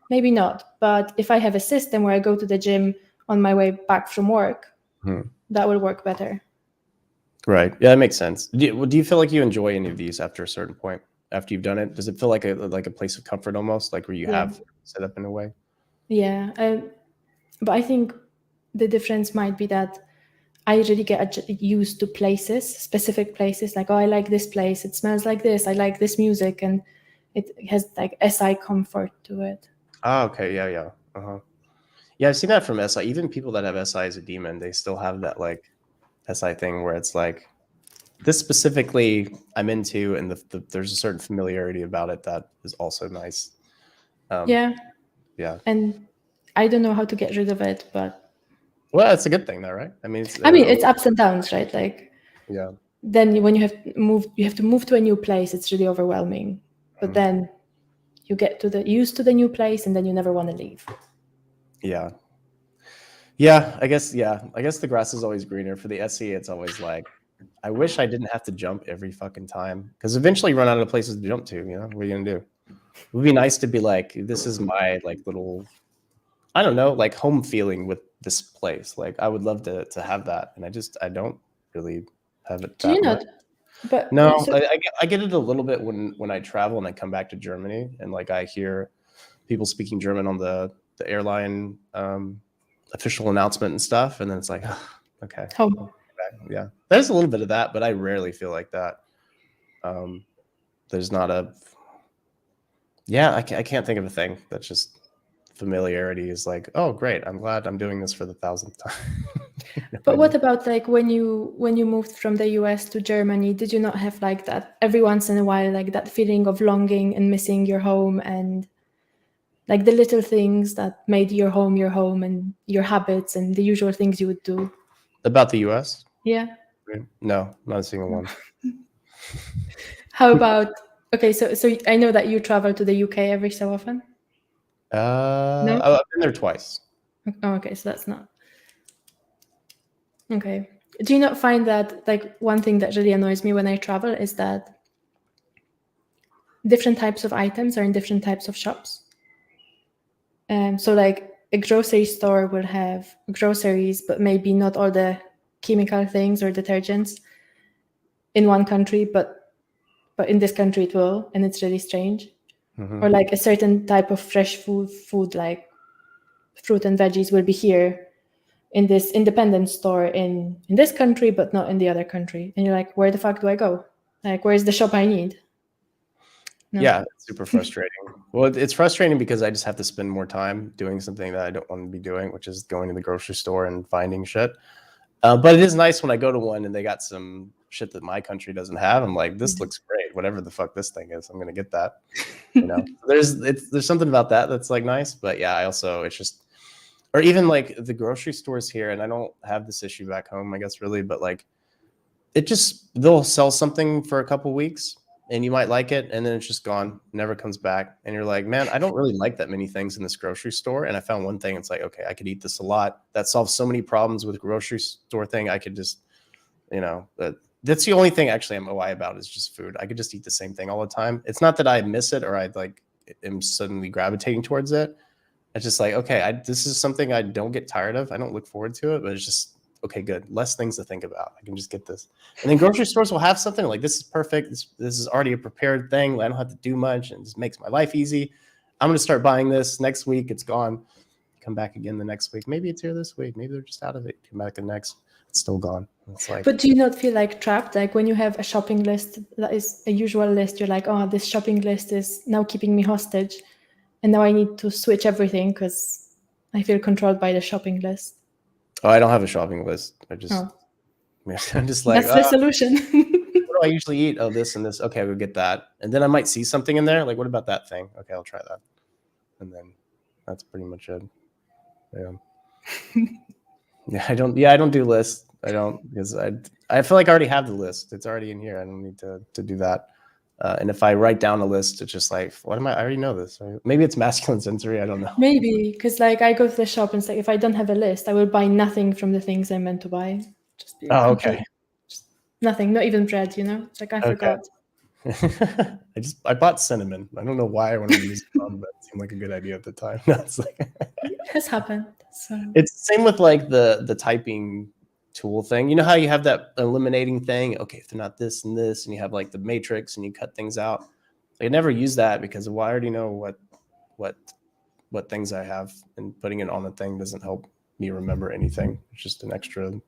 maybe not. But if I have a system where I go to the gym on my way back from work, that will work better. Right. Yeah, that makes sense. Do you feel like you enjoy any of these after a certain point? After you've done it, does it feel like a place of comfort almost, like where you have set up in a way? Yeah. But I think the difference might be that I really get used to places, specific places. Like, oh, I like this place. It smells like this. I like this music, and it has like SI comfort to it. Oh, okay. Yeah. Yeah. Yeah, I've seen that from SI. Even people that have SI as a demon, they still have that like SI thing where it's like this specifically I'm into, and there's a certain familiarity about it that is also nice. Yeah. Yeah. And I don't know how to get rid of it, but Well, it's a good thing though, right? I mean, it's ups and downs, right? Like, yeah. then when you have to move to a new place, it's really overwhelming. But then you get used to the new place, and then you never want to leave. Yeah. Yeah, I guess the grass is always greener. For the SE, it's always like, I wish I didn't have to jump every fucking time, because eventually you run out of places to jump to. You know, what are you gonna do? It would be nice to be like, this is my like little, I don't know, like home feeling with this place. Like I would love to have that, and I don't really have it Do you that much. not? But No, so, I get it a little bit when I travel and I come back to Germany, and like I hear people speaking German on the airline official announcement and stuff, and then it's like, oh, okay, home. yeah, there's a little bit of that, but I rarely feel like that. There's not a, yeah, I can't think of a thing that's just familiarity is like, oh great, I'm glad I'm doing this for the 1,000th time. But what about like when you moved from the US to Germany? Did you not have like that every once in a while, like that feeling of longing and missing your home, and like the little things that made your home and your habits and the usual things you would do? About the US? Yeah. No, not a single one. How about, okay, so I know that you travel to the UK every so often. No? I've been there twice. Oh, okay, so that's not. Okay. Do you not find that, like, one thing that really annoys me when I travel is that different types of items are in different types of shops? So like a grocery store will have groceries, but maybe not all the chemical things or detergents in one country, but in this country it will, and it's really strange. Or like a certain type of fresh food like fruit and veggies will be here in this independent store in this country, but not in the other country. And you're like, where the fuck do I go? Like, where's the shop I need? No. Yeah, it's super frustrating. Well, it's frustrating because I just have to spend more time doing something that I don't want to be doing, which is going to the grocery store and finding shit. But it is nice when I go to one and they got some shit that my country doesn't have. I'm like, this looks great. Whatever the fuck this thing is, I'm gonna get that. You know, there's something about that that's like nice. But yeah, I also, it's just, or even like the grocery stores here, and I don't have this issue back home, I guess, really, but like they'll sell something for a couple weeks and you might like it, and then it's just gone, never comes back, and you're like, man, I don't really like that many things in this grocery store, and I found one thing. It's like, okay, I could eat this a lot. That solves so many problems with grocery store thing. I could just, you know, that's the only thing actually I'm OI about is just food. I could just eat the same thing all the time. It's not that I miss it or I like am suddenly gravitating towards it. It's just like, okay, this is something I don't get tired of. I don't look forward to it, but it's just, okay, good. Less things to think about. I can just get this. And then grocery stores will have something like, this is perfect. This is already a prepared thing. I don't have to do much, and it just makes my life easy. I'm going to start buying this next week. It's gone. Come back again the next week. Maybe it's here this week. Maybe they're just out of it. Come back the next. It's still gone. It's like, but do you not feel like trapped? Like when you have a shopping list that is a usual list, you're like, oh, this shopping list is now keeping me hostage. And now I need to switch everything because I feel controlled by the shopping list. oh, I don't have a shopping list. I'm just like, that's the solution. what do I usually eat? Oh, this and this. Okay, we'll get that. And then I might see something in there. Like, what about that thing? Okay, I'll try that. And then that's pretty much it. Yeah. I don't do lists. I don't, because I feel like I already have the list. It's already in here. I don't need to do that. And if I write down a list, it's just like, what am I already know this. Maybe it's masculine sensory. I don't know. Maybe, because like I go to the shop and say, if I don't have a list, I will buy nothing from the things I'm meant to buy. Just be okay. Just nothing, not even bread, you know? It's like, I forgot. I bought cinnamon. I don't know why I wanted to use it, but it seemed like a good idea at the time. It's like, it has happened. So. It's the same with like the typing tool thing. You know how you have that eliminating thing? Okay, if they're not this and this, and you have like the matrix and you cut things out. I never use that because I already know what things I have, and putting it on a thing doesn't help me remember anything. It's just an extra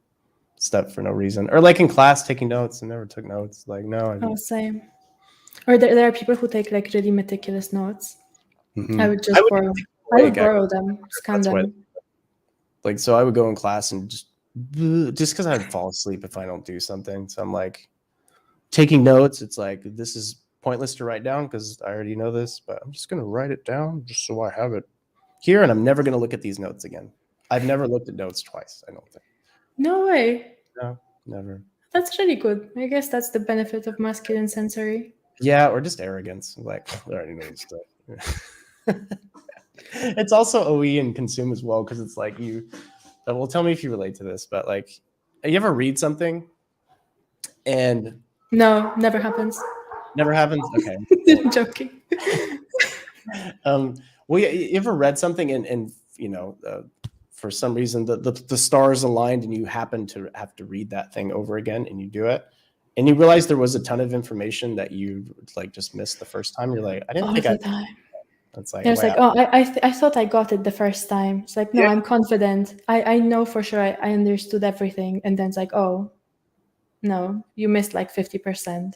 step for no reason. Or like in class taking notes, I never took notes. Like, no. Same. Or there are people who take like really meticulous notes. Mm-hmm. I would just borrow. I would borrow them, scan them. Like, so I would go in class and just because I'd fall asleep if I don't do something. So I'm like, taking notes. It's like, this is pointless to write down because I already know this, but I'm just going to write it down just so I have it here. And I'm never going to look at these notes again. I've never looked at notes twice, I don't think. No way. No, never. That's really good. I guess that's the benefit of masculine sensory. Yeah, or just arrogance. Like, I already know this stuff. It's also OE and consume as well, because it's like well, tell me if you relate to this, but like, you ever read something and No, never happens. never happens? Okay. I'm joking. Well, you ever read something and for some reason the stars aligned and you happen to have to read that thing over again and you do it and you realize there was a ton of information that you like just missed the first time. You're like, I didn't All think the I. time. It's like, It's wow. like, oh, I thought I got it the first time. It's like, no, Yeah. I'm confident. I know for sure I understood everything. And then it's like, oh, no, you missed like 50%.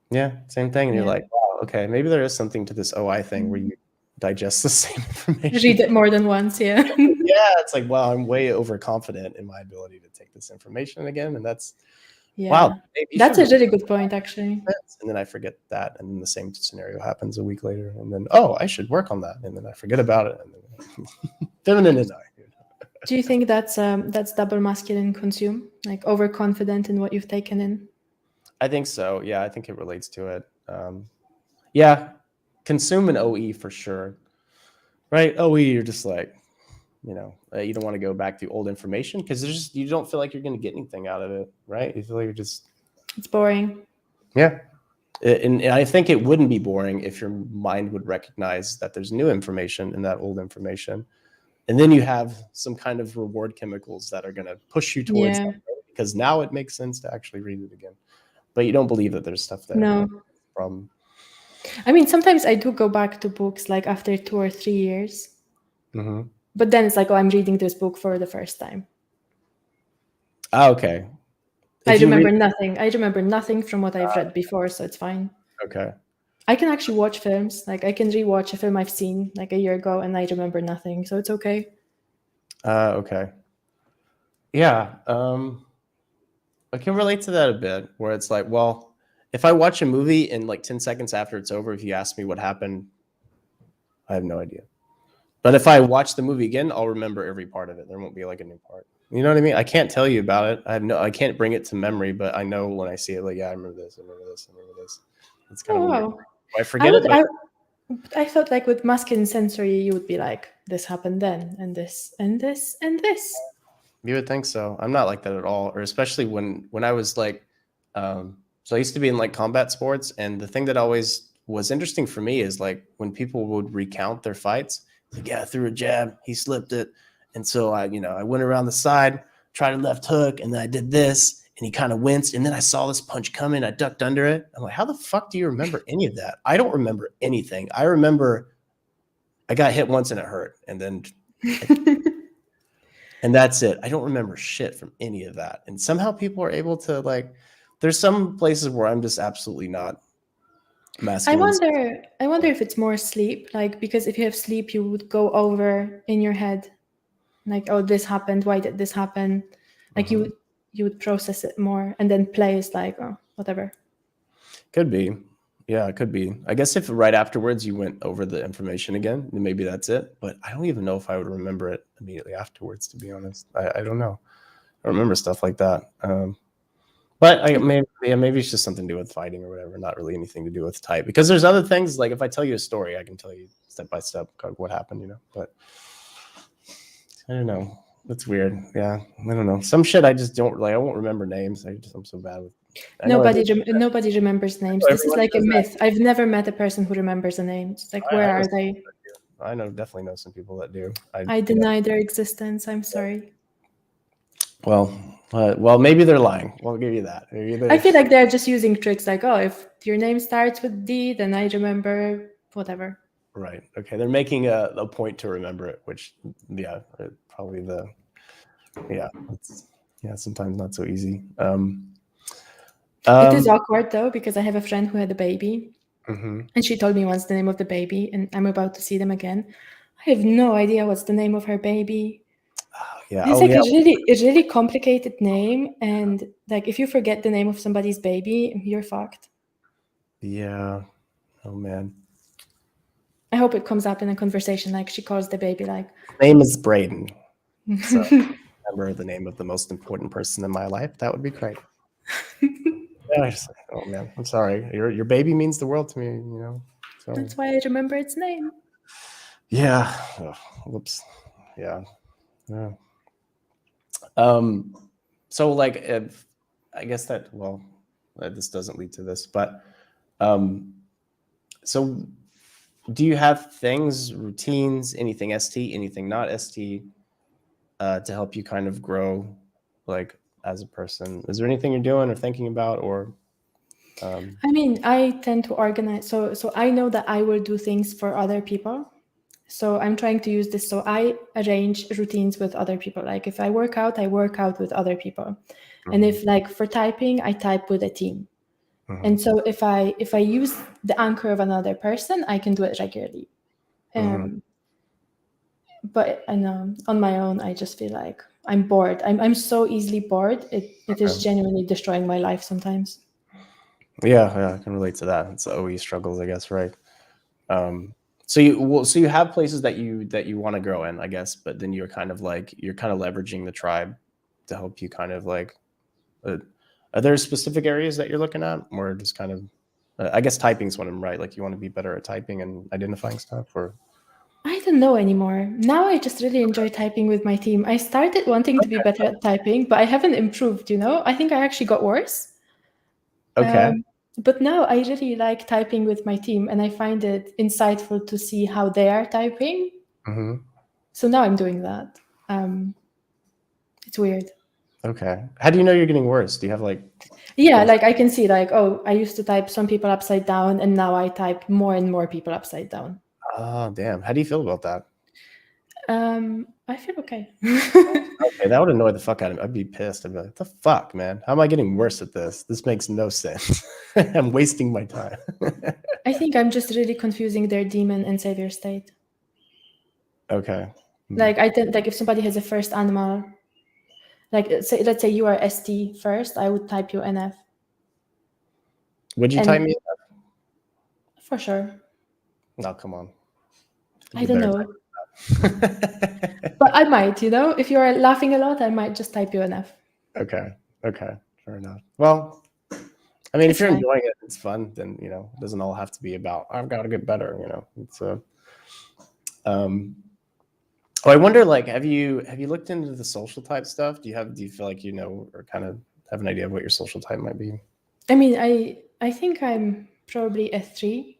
Yeah, same thing. And you're Yeah. like, wow, okay, maybe there is something to this OI thing where you digest the same information. Read it more than once, yeah. Yeah, it's like, wow, I'm way overconfident in my ability to take this information again. And that's, Yeah. wow. Maybe That's a really good point, actually. And then I forget that. And then the same scenario happens a week later. And then, oh, I should work on that. And then I forget about it. And then feminine and I. Do you think that's double masculine consume, like overconfident in what you've taken in? I think so. Yeah, I think it relates to it. Yeah, consume and OE for sure. Right? OE, you're just like, you don't want to go back to old information because you don't feel like you're going to get anything out of it, right? You feel like it's boring. Yeah. And I think it wouldn't be boring if your mind would recognize that there's new information in that old information. And then you have some kind of reward chemicals that are going to push you towards that, because now it makes sense to actually read it again. But you don't believe that there's stuff there. No. Problem. I mean, sometimes I do go back to books like after 2 or 3 years. Mm-hmm. But then it's like, oh, I'm reading this book for the first time. Ah, okay. I remember nothing. I remember nothing from what I've read before, so it's fine. Okay. I can actually watch films. Like, I can rewatch a film I've seen like a year ago and I remember nothing, so it's okay. Okay. Yeah. I can relate to that a bit, where it's like, well, if I watch a movie and like 10 seconds after it's over, if you ask me what happened, I have no idea. But if I watch the movie again, I'll remember every part of it. There won't be like a new part. You know what I mean? I can't tell you about it. I can't bring it to memory, but I know when I see it, like, yeah, I remember this, I remember this, I remember this. It's kind of weird. I forget it. I felt like with masculine sensory, you would be like, this happened then, and this, and this, and this. You would think so. I'm not like that at all, or especially when I was like, so I used to be in like combat sports, and the thing that always was interesting for me is like when people would recount their fights, like, yeah, I threw a jab, he slipped it, and so I went around the side, tried a left hook, and then I did this, and he kind of winced, and then I saw this punch coming, I ducked under it. I'm like, how the fuck do you remember any of that? I don't remember anything. I remember I got hit once and it hurt, and then and that's it. I don't remember shit from any of that. And somehow people are able to, like, there's some places where I'm just absolutely not masculine. I wonder if it's more sleep, like, because if you have sleep, you would go over in your head, like, oh, this happened, why did this happen? Like, you would process it more, and then play is like, oh, whatever. Could be. Yeah, it could be. I guess if right afterwards you went over the information again, then maybe that's it. But I don't even know if I would remember it immediately afterwards, to be honest. I don't know. I remember stuff like that. But maybe it's just something to do with fighting or whatever, not really anything to do with type. Because there's other things, like if I tell you a story, I can tell you step by step what happened, But I don't know. That's weird. Yeah, I don't know. Some shit I just don't like. I won't remember names. I'm so bad with. Nobody remembers names. This is like a myth. I've never met a person who remembers a name. It's like, where are they? I definitely know some people that do. I deny their existence. I'm sorry. Well, maybe they're lying. We'll give you that. I feel like they're just using tricks like, oh, if your name starts with D, then I remember whatever. Right. Okay. They're making a point to remember it, which, yeah, probably sometimes not so easy. It is awkward, though, because I have a friend who had a baby, mm-hmm. and she told me once the name of the baby, and I'm about to see them again. I have no idea what's the name of her baby. Yeah. It's Oh like yeah. a really complicated name, and like if you forget the name of somebody's baby, you're fucked. Yeah. Oh man. I hope it comes up in a conversation, like she calls the baby like. His name is Braden. So remember the name of the most important person in my life. That would be great. Yeah, oh man, I'm sorry. Your baby means the world to me. You know. So That's why I remember its name. yeah. Oh, whoops. Yeah. Yeah. So like, if I guess that this doesn't lead to this, but so do you have things, routines, anything ST, anything not ST, to help you kind of grow, like as a person? Is there anything you're doing or thinking about, or? I mean, I tend to organize. So I know that I will do things for other people. So I'm trying to use this. So I arrange routines with other people. Like if I work out with other people. And if like for typing, I type with a team. And so if I use the anchor of another person, I can do it regularly. But on my own, I just feel like I'm bored. I'm so easily bored. It is genuinely destroying my life sometimes. Yeah, I can relate to that. It's OE struggles, I guess, right? So you have places that you want to grow in, I guess, but then you're kind of leveraging the tribe to help you kind of like. Are there specific areas that you're looking at, or just kind of? I guess typing's one of them, right? Like you want to be better at typing and identifying stuff, or? I don't know anymore. Now I just really enjoy typing with my team. I started wanting to be better at typing, but I haven't improved, I think I actually got worse. Okay. But now I really like typing with my team, and I find it insightful to see how they are typing. So now I'm doing that. It's weird. Okay. How do you know you're getting worse? Do you have like? Yeah, like I can see like, oh, I used to type some people upside down, and now I type more and more people upside down. Oh, damn. How do you feel about that? I feel okay. Okay, that would annoy the fuck out of me. I'd be pissed. I'd be like, the fuck, man? How am I getting worse at this? This makes no sense. I'm wasting my time. I think I'm just really confusing their demon and savior state. Okay. Like I think like if somebody has a first animal, like let's say you are ST first, I would type you NF. Would you type me? For sure. No, come on. I don't know. But I might, if you're laughing a lot, I might just type you NF. Okay. Fair enough. Well, I mean, if you're enjoying it, it's fun, then, it doesn't all have to be about, I've got to get better, it's I wonder, like, have you looked into the social type stuff? Do you feel like, or kind of have an idea of what your social type might be? I mean, I think I'm probably a 3.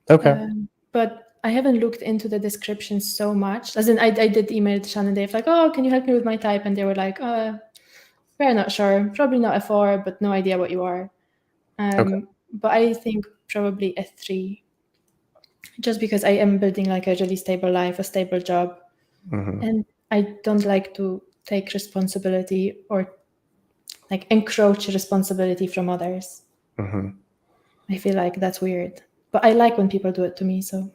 Okay. But I haven't looked into the description so much. As in, I did email Shannon Dave, like, oh, can you help me with my type? And they were like, we're not sure. Probably not a 4, but no idea what you are. But I think probably a 3. Just because I am building like a really stable life, a stable job. And I don't like to take responsibility or like encroach responsibility from others. I feel like that's weird. But I like when people do it to me, so.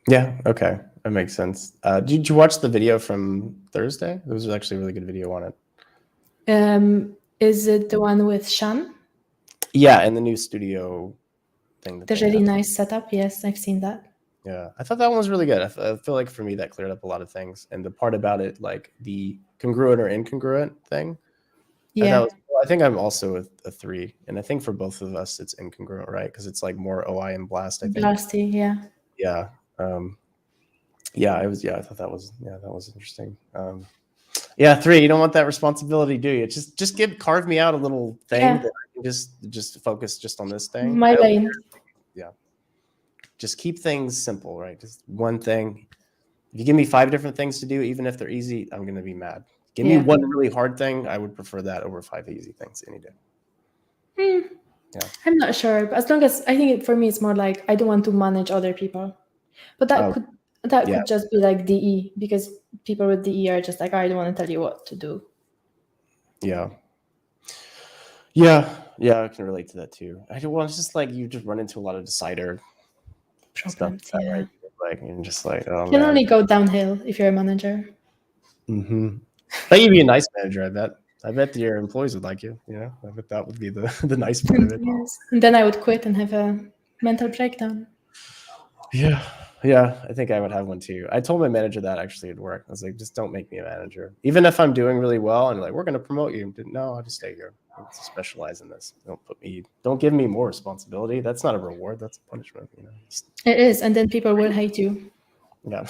Yeah, okay. That makes sense. Did you watch the video from Thursday? There was actually a really good video on it. Is it the one with Shan? Yeah, and the new studio thing. The really nice setup. Yes, I've seen that. Yeah, I thought that one was really good. I feel like for me that cleared up a lot of things. And the part about it, like the congruent or incongruent thing. Yeah. I think I'm also a 3. And I think for both of us, it's incongruent, right? Because it's like more OI and blast, I think. Blasty, yeah. Yeah. I thought that was interesting. Yeah, 3. You don't want that responsibility, do you? Just carve me out a little thing that I can just focus just on this thing. My lane. Yeah. Just keep things simple, right? Just one thing. If you give me 5 different things to do, even if they're easy, I'm gonna be mad. Give me one really hard thing. I would prefer that over 5 easy things any day. Yeah. I'm not sure, but as long as I think for me, it's more like I don't want to manage other people. But that could just be like DE, because people with DE are just like, I don't want to tell you what to do. Yeah, I can relate to that too. It's just like you just run into a lot of decider problems. Stuff, right? Like you're just like, oh, you can only go downhill if you're a manager. Mm-hmm. But you'd be a nice manager, I bet. I bet your employees would like you. I bet that would be the nice part of it. Yes. And then I would quit and have a mental breakdown. Yeah, I think I would have one too. I told my manager that actually at work. I was like, just don't make me a manager. Even if I'm doing really well and like, we're going to promote you. No, I'll just stay here. I'll specialize in this. Don't give me more responsibility. That's not a reward. That's a punishment. It is. And then people will hate you. Yeah.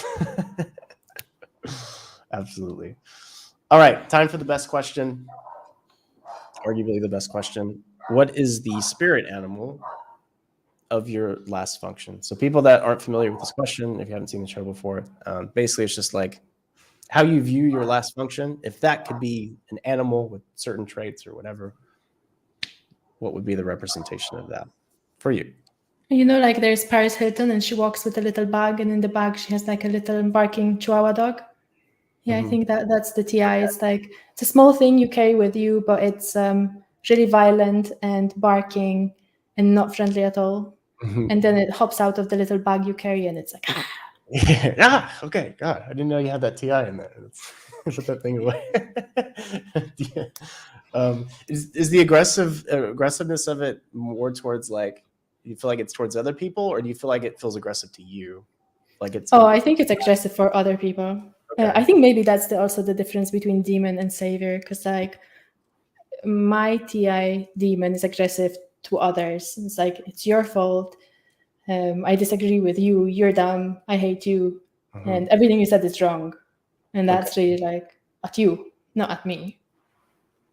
Absolutely. All right. Time for the best question. Arguably the best question. What is the spirit animal of your last function? So people that aren't familiar with this question, if you haven't seen the show before, basically it's just like how you view your last function. If that could be an animal with certain traits or whatever, what would be the representation of that for you? Like there's Paris Hilton and she walks with a little bag, and in the bag she has like a little barking Chihuahua dog. Yeah, I think that's the TI. It's like it's a small thing you carry with you, but it's really violent and barking and not friendly at all. And then it hops out of the little bag you carry, and it's like, Okay. God, I didn't know you had that TI in there. Let's put that thing away. Is the aggressiveness of it more towards like, you feel like it's towards other people, or do you feel like it feels aggressive to you? Like it's. Oh, I think it's aggressive for other people. Okay. I think maybe that's also the difference between demon and savior, because like my TI demon is aggressive to others. It's like, it's your fault. I disagree with you. You're dumb. I hate you. And everything you said is wrong. And that's really like at you, not at me.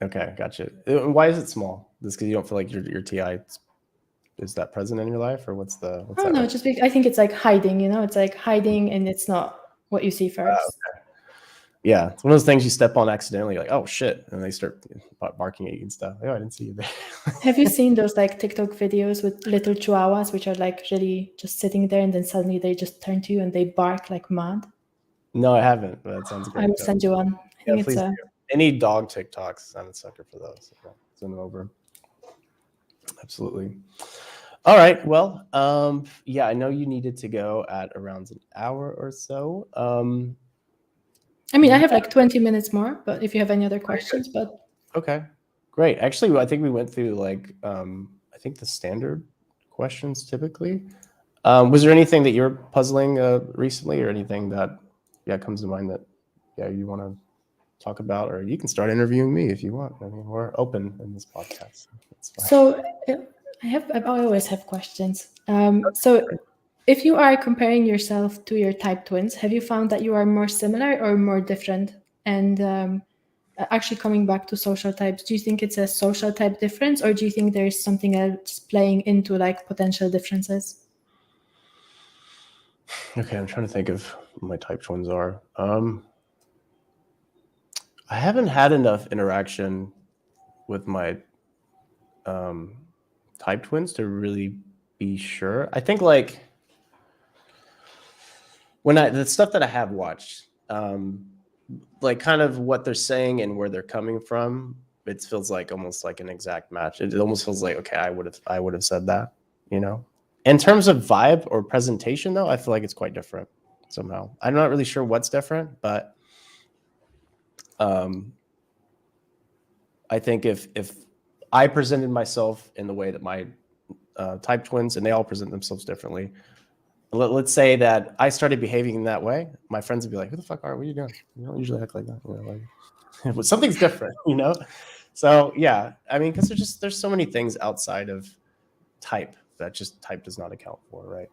Okay, gotcha. Why is it small? Just because you don't feel like your TI is that present in your life, or what's I don't know. Just I think it's like hiding. It's like hiding, and it's not what you see first. Okay. Yeah, it's one of those things you step on accidentally, like, oh shit, and they start barking at you and stuff. Oh, I didn't see you there. Have you seen those like TikTok videos with little chihuahuas, which are like really just sitting there, and then suddenly they just turn to you and they bark like mad? No, I haven't, but that sounds great. I will send you one. I think please do. Any dog TikToks, I'm a sucker for those. So send them over. Absolutely. All right. Well, yeah, I know you needed to go at around an hour or so. I mean, I have like 20 minutes more, but if you have any other questions, but okay, great. Actually, I think we went through like I think the standard questions typically. Was there anything that you're puzzling recently, or anything that comes to mind that you want to talk about, or you can start interviewing me if you want. I mean, we're open in this podcast. So I always have questions. So if you are comparing yourself to your type twins, have you found that you are more similar or more different? And actually coming back to social types, do you think it's a social type difference, or do you think there's something else playing into like potential differences? Okay, I'm trying to think of what my type twins are. I haven't had enough interaction with my type twins to really be sure. I think like when the stuff that I have watched, like kind of what they're saying and where they're coming from, it feels like almost like an exact match. It almost feels like, okay, I would have said that, In terms of vibe or presentation, though, I feel like it's quite different somehow. I'm not really sure what's different, but I think if I presented myself in the way that my type twins, and they all present themselves differently, let's say that I started behaving in that way, my friends would be like, "Who the fuck are? What are you doing? You don't usually act like that." But something's different, So yeah, I mean, because there's so many things outside of type that just type does not account for, right?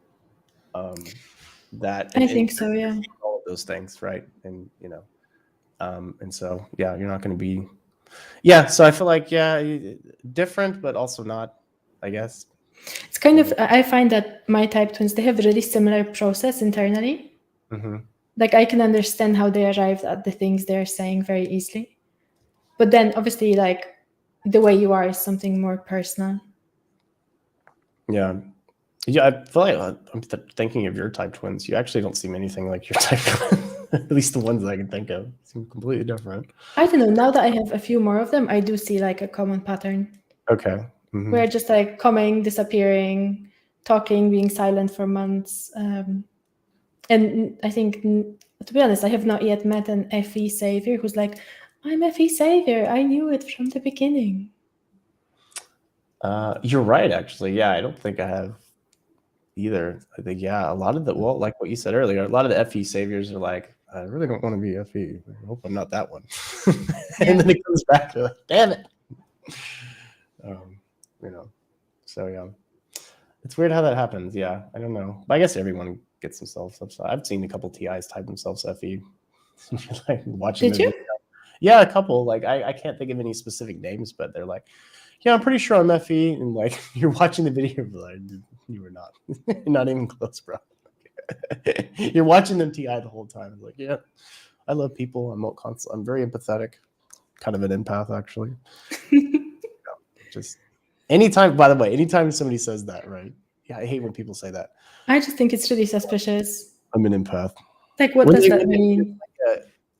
That I think so, yeah. All of those things, right? And and so yeah, you're not going to be, So I feel like different, but also not, I guess. It's kind of, I find that my type twins, they have a really similar process internally. Like I can understand how they arrived at the things they're saying very easily. But then obviously like the way you are is something more personal. Yeah. I feel like I'm thinking of your type twins. You actually don't seem anything like your type twins. At least the ones that I can think of seem completely different. I don't know. Now that I have a few more of them, I do see like a common pattern. Okay. We're just like coming, disappearing, talking, being silent for months. And I think to be honest, I have not yet met an FE savior who's like, I'm FE savior. I knew it from the beginning. You're right, actually. Yeah, I don't think I have either. I think, yeah, a lot of the, well, like what you said earlier, a lot of the FE saviors are like, I really don't want to be FE. I hope I'm not that one. And then it comes back to, like, damn it. You know, so yeah, it's weird how that happens. Yeah, I don't know. But I guess everyone gets themselves upset. I've seen a couple TIs type themselves FE. Like watching. Did you? Yeah, a couple. Like I can't think of any specific names, but they're like, yeah, I'm pretty sure I'm FE, and like you're watching the video, like you were not, not even close, bro. You're watching them TI the whole time. Like, yeah, I love people. I'm very empathetic, kind of an empath actually. Just anytime. By the way, anytime somebody says that, right? Yeah, I hate when people say that. I just think it's really suspicious. I'm an empath. Like, what does that mean?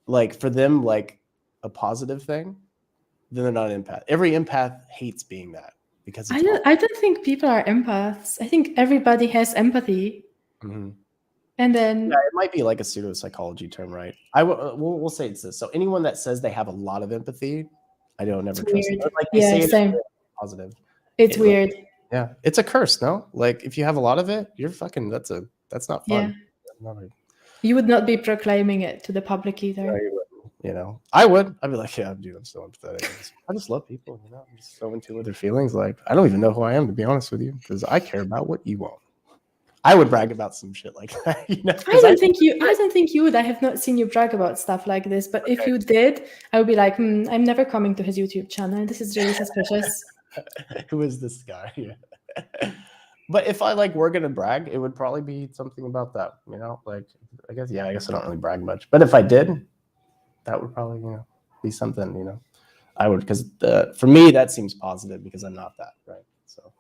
Like for them, like a positive thing, then they're not an empath. Every empath hates being that because I don't think people are empaths. I think everybody has empathy. Mm-hmm. And then it might be like a pseudo-psychology term, right? We'll say it's this. So anyone that says they have a lot of empathy, I don't ever trust them. Like they say same. It's positive. It's weird. Yeah, it's a curse, no? Like if you have a lot of it, you're fucking. That's not fun. Yeah. You would not be proclaiming it to the public either. You know, I would. I'd be like, yeah, dude, I'm so empathetic. I just love people. You know, I'm just so in tune with their feelings. Like I don't even know who I am, to be honest with you, because I care about what you want. I would brag about some shit like that. You know, I don't think you would. I have not seen you brag about stuff like this. But if you did, I would be like, I'm never coming to his YouTube channel. This is really suspicious. Who is this guy? Yeah. But if I were gonna brag, it would probably be something about that. You know, like I guess I don't really brag much. But if I did, that would probably be something. You know, I would, because for me that seems positive because I'm not that, right? So.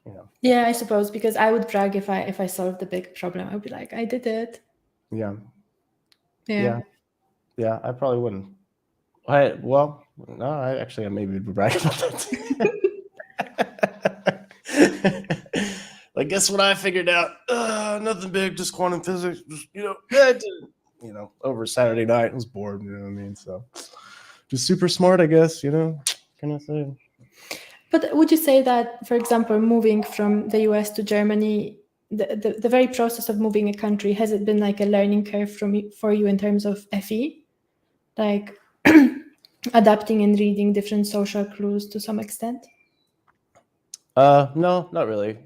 You know. Yeah, I suppose, because I would brag if I solved the big problem. I would be like, I did it. Yeah, I probably wouldn't. I maybe would brag about that too. Like, guess what I figured out? Nothing big, just quantum physics. Just, over Saturday night, I was bored. You know what I mean? So, just super smart, I guess. You know, can I say? But would you say that, for example, moving from the US to Germany, the very process of moving a country, has it been like a learning curve for you in terms of FE? Like adapting and reading different social clues to some extent? No, not really.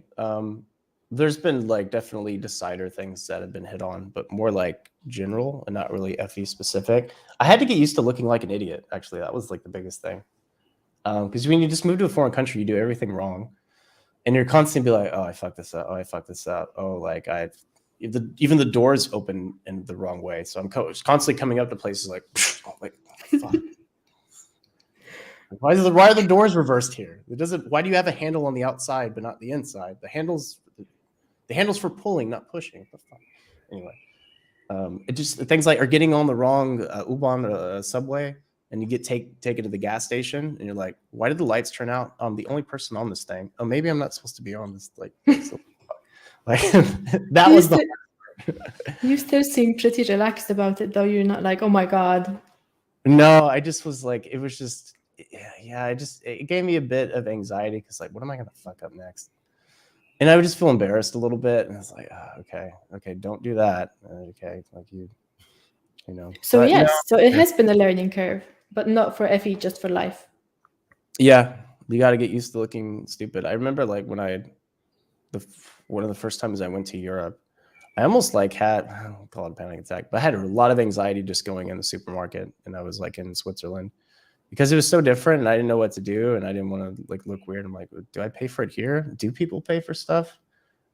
There's been definitely decider things that have been hit on, but more like general and not really FE specific. I had to get used to looking like an idiot. Actually, that was the biggest thing. Because when you just move to a foreign country, you do everything wrong, and you're constantly be like, "Oh, I fucked this up. Oh, I fucked this up. Oh, even the doors open in the wrong way." So I'm constantly coming up to places like fuck. Why are the doors reversed here? Why do you have a handle on the outside but not the inside? The handle's for pulling, not pushing. What the fuck? Anyway, it just things like are getting on the wrong U-Bahn subway. And you get taken to the gas station, and you're like, "Why did the lights turn out? I'm the only person on this thing. Oh, maybe I'm not supposed to be on this." That was the. You still seem pretty relaxed about it, though. You're not like, "Oh my god." No, I just was like, it was just, yeah. It gave me a bit of anxiety because what am I gonna fuck up next? And I would just feel embarrassed a little bit, and I was like, okay, don't do that. Okay, you know. So yes, so it has been a learning curve. But not for FE, just for life. Yeah, you got to get used to looking stupid. I remember when one of the first times I went to Europe, I almost had, I don't call it a panic attack, but I had a lot of anxiety just going in the supermarket, and I was in Switzerland because it was so different, and I didn't know what to do, and I didn't want to look weird. I'm like, do I pay for it here? Do people pay for stuff?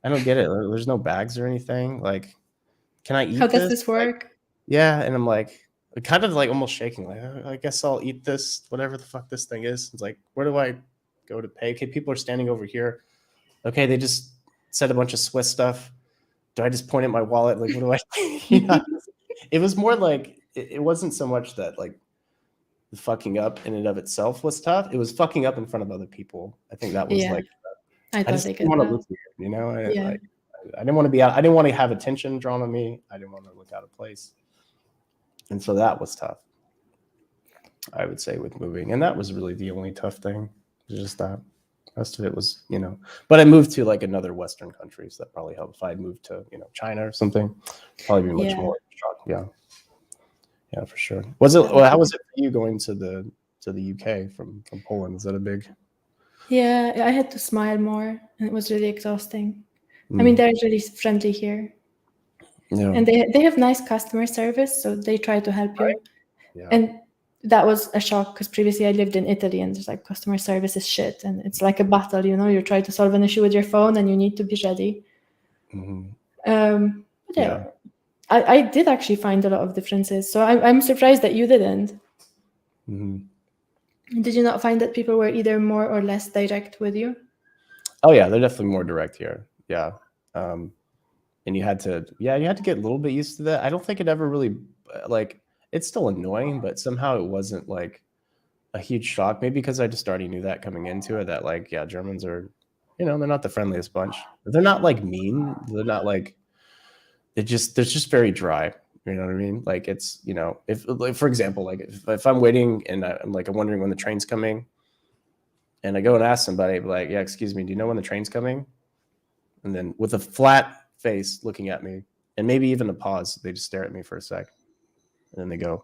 I don't get it. There's no bags or anything. Can I eat? How does this work? Yeah, and I'm kind of almost shaking, I guess I'll eat this, whatever the fuck this thing is. It's where do I go to pay? Okay, people are standing over here. Okay, they just said a bunch of Swiss stuff. Do I just point at my wallet? What do I? It was more it wasn't so much that the fucking up in and of itself was tough. It was fucking up in front of other people. I think that was I just didn't want to look weird, I didn't want to be out. I didn't want to have attention drawn on me. I didn't want to look out of place. And so that was tough, I would say, with moving. And that was really the only tough thing. It was just that. The rest of it was, but I moved to like another Western country, so that probably helped. If I had moved to, China or something, probably be much more shocked. Yeah. Yeah, for sure. How was it for you going to the UK from Poland? Is that a big? Yeah, I had to smile more, and it was really exhausting. I mean, they're really friendly here. Yeah. And they have nice customer service, so they try to help you. Right. Yeah. And that was a shock because previously I lived in Italy and there's like customer service is shit and it's like a battle, you try to solve an issue with your phone and you need to be ready. But yeah. I did actually find a lot of differences, so I'm surprised that you didn't. Did you not find that people were either more or less direct with you? Oh yeah, they're definitely more direct here. Yeah. And you had to get a little bit used to that. I don't think it ever really, like, it's still annoying, but somehow it wasn't like a huge shock. Maybe because I just already knew that coming into it, that like, yeah, Germans are, they're not the friendliest bunch. They're not like mean. They're not like, they're just very dry. You know what I mean? Like it's, if like, for example, like if I'm waiting and I'm wondering when the train's coming, and I go and ask somebody like, yeah, excuse me, do you know when the train's coming? And then with a flat face looking at me, and maybe even a pause, they just stare at me for a sec, and then they go,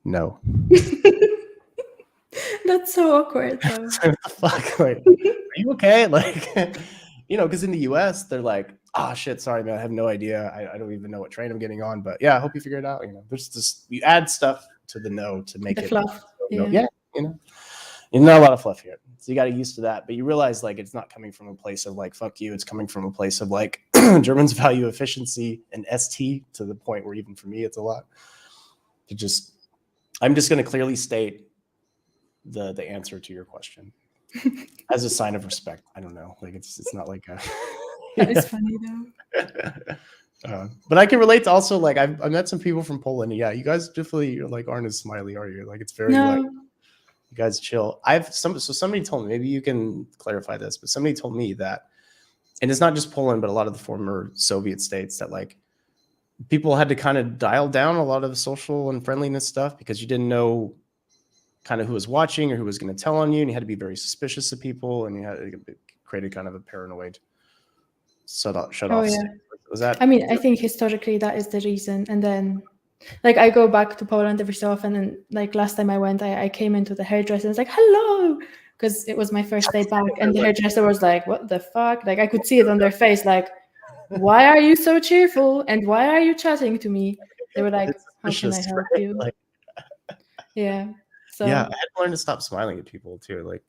no. That's so awkward though. What the fuck? Like, are you okay? Like, because in the US they're like, oh shit, sorry man, I have no idea. I don't even know what train I'm getting on, but yeah, I hope you figure it out. There's just, you add stuff to the no to make the it fluff. yeah, not a lot of fluff here, so you got to get used to that. But you realize like it's not coming from a place of like fuck you, it's coming from a place of like Germans value efficiency and ST to the point where even for me it's a lot to just, I'm just going to clearly state the answer to your question as a sign of respect. I don't know, like it's not like a that is funny though. But I can relate to also like I met some people from Poland. Yeah, you guys definitely like aren't as smiley, are you? Like it's very like, you guys chill. So somebody told me, maybe you can clarify this, but somebody told me that, and it's not just Poland, but a lot of the former Soviet states, that like people had to kind of dial down a lot of the social and friendliness stuff because you didn't know kind of who was watching or who was going to tell on you, and you had to be very suspicious of people, and you had to create kind of a paranoid shut off. Yeah. Was that? I mean, I think historically that is the reason, and then like I go back to Poland every so often, and like last time I went, I came into the hairdresser and was like, hello, because it was my first day back, and the hairdresser was like, what the fuck? Like I could see it on their face, like, why are you so cheerful and why are you chatting to me? They were like, how can I help you? Like, yeah. So yeah, I had to learn to stop smiling at people too. Like,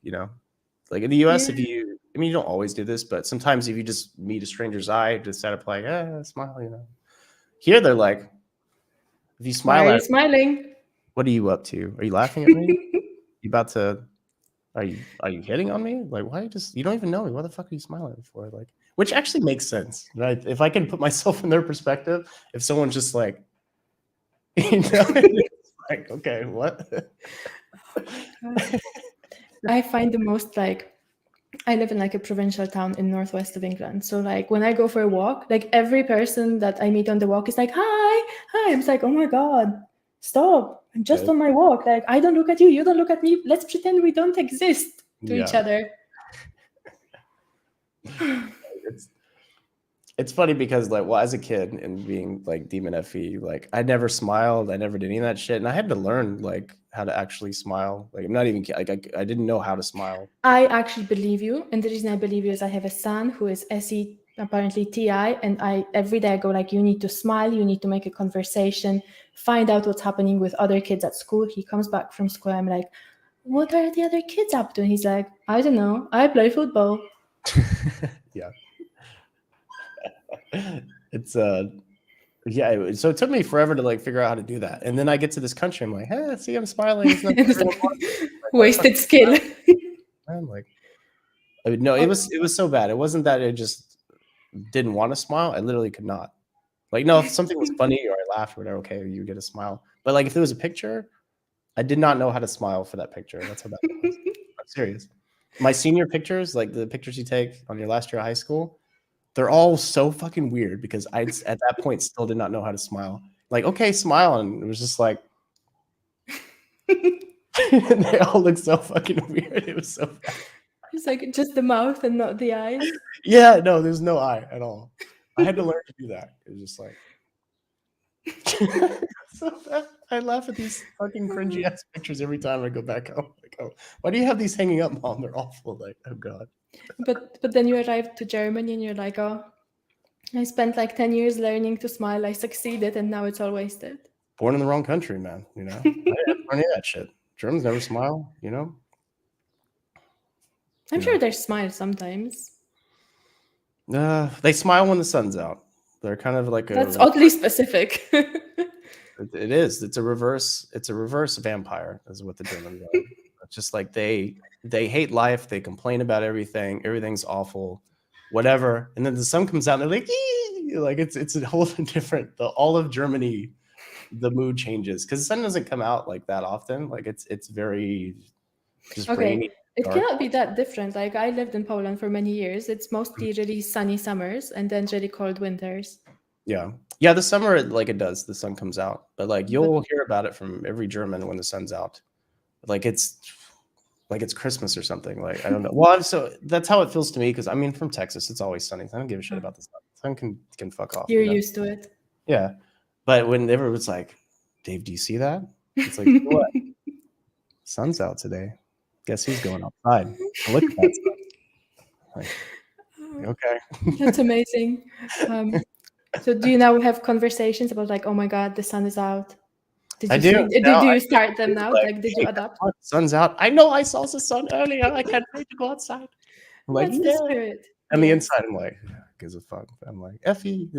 like in the US, if you, I mean, you don't always do this, but sometimes if you just meet a stranger's eye, just set up like, smile, Here they're like, if you smile, why are you smiling? What are you up to? Are you laughing at me? You about to? Are you hitting on me? Like, why you don't even know me? What the fuck are you smiling for? Like, which actually makes sense, right? If I can put myself in their perspective, if someone's just like, like, okay, what? I find the most like, I live in like a provincial town in northwest of England. So like when I go for a walk, like every person that I meet on the walk is like, hi. I'm just like, oh my God, stop. I'm just on my walk. Like I don't look at you. You don't look at me. Let's pretend we don't exist to each other. It's funny because like, well, as a kid and being like Demon FE, like I never smiled. I never did any of that shit. And I had to learn like how to actually smile. Like I'm not even like, I didn't know how to smile. I actually believe you. And the reason I believe you is I have a son who is SE, apparently TI. And every day I go like, you need to smile. You need to make a conversation, find out what's happening with other kids at school. He comes back from school. I'm like, what are the other kids up to? And he's like, I don't know. I play football. Yeah. It's yeah, so it took me forever to like figure out how to do that, and then I get to this country, I'm like, hey, see, I'm smiling. It's not wasted skill. I'm like, no, it was so bad. It wasn't that I just didn't want to smile. I literally could not. Like, no, if something was funny or I laughed or whatever, okay, you get a smile. But like, if there was a picture, I did not know how to smile for that picture. That's how bad it was. I'm serious. My senior pictures, like the pictures you take on your last year of high school, they're all so fucking weird because I, at that point, still did not know how to smile. like, okay, smile. And it was just like, and they all looked so fucking weird. It was so bad. It's like just the mouth and not the eyes. Yeah, no, there's no eye at all. I had to learn to do that. It was just like, so bad. I laugh at these fucking cringy ass pictures every time I go back home. Like, oh, why do you have these hanging up, Mom? They're awful. Like, oh god. But then you arrived to Germany and you're like, oh, I spent like 10 years learning to smile. I succeeded, and now it's all wasted. Born in the wrong country, man. You know, I didn't learn any of that shit. Germans never smile. You know. I'm sure they smile sometimes. They smile when the sun's out. They're kind of like That's oddly specific. It is. It's a reverse. It's a reverse vampire. Is what the Germans are. It's just like they hate life. They complain about everything. Everything's awful, whatever. And then the sun comes out, and they're like, ee! Like it's a whole different. All of Germany, the mood changes because the sun doesn't come out like that often. Like it's very just rainy. It cannot be that different. Like I lived in Poland for many years. It's mostly really sunny summers and then really cold winters. Yeah. Yeah, the summer, like it does, the sun comes out. But like you'll hear about it from every German when the sun's out. Like it's Christmas or something. Like I don't know. Well, so that's how it feels to me because I mean from Texas, it's always sunny. I don't give a shit about the sun. The sun can fuck off. You're used to it. Yeah. But whenever it's like, Dave, do you see that? It's like, what? Sun's out today. Guess who's going outside? Look at that sun. Like, okay. That's amazing. So do you now have conversations about like, oh my God, the sun is out? I do. Do you start them now? Like, did you adapt? Sun's out. I know I saw the sun earlier. I can't wait to go outside. I'm like, that's the spirit. And the inside, I'm like, gives a fuck. I'm like, Effie.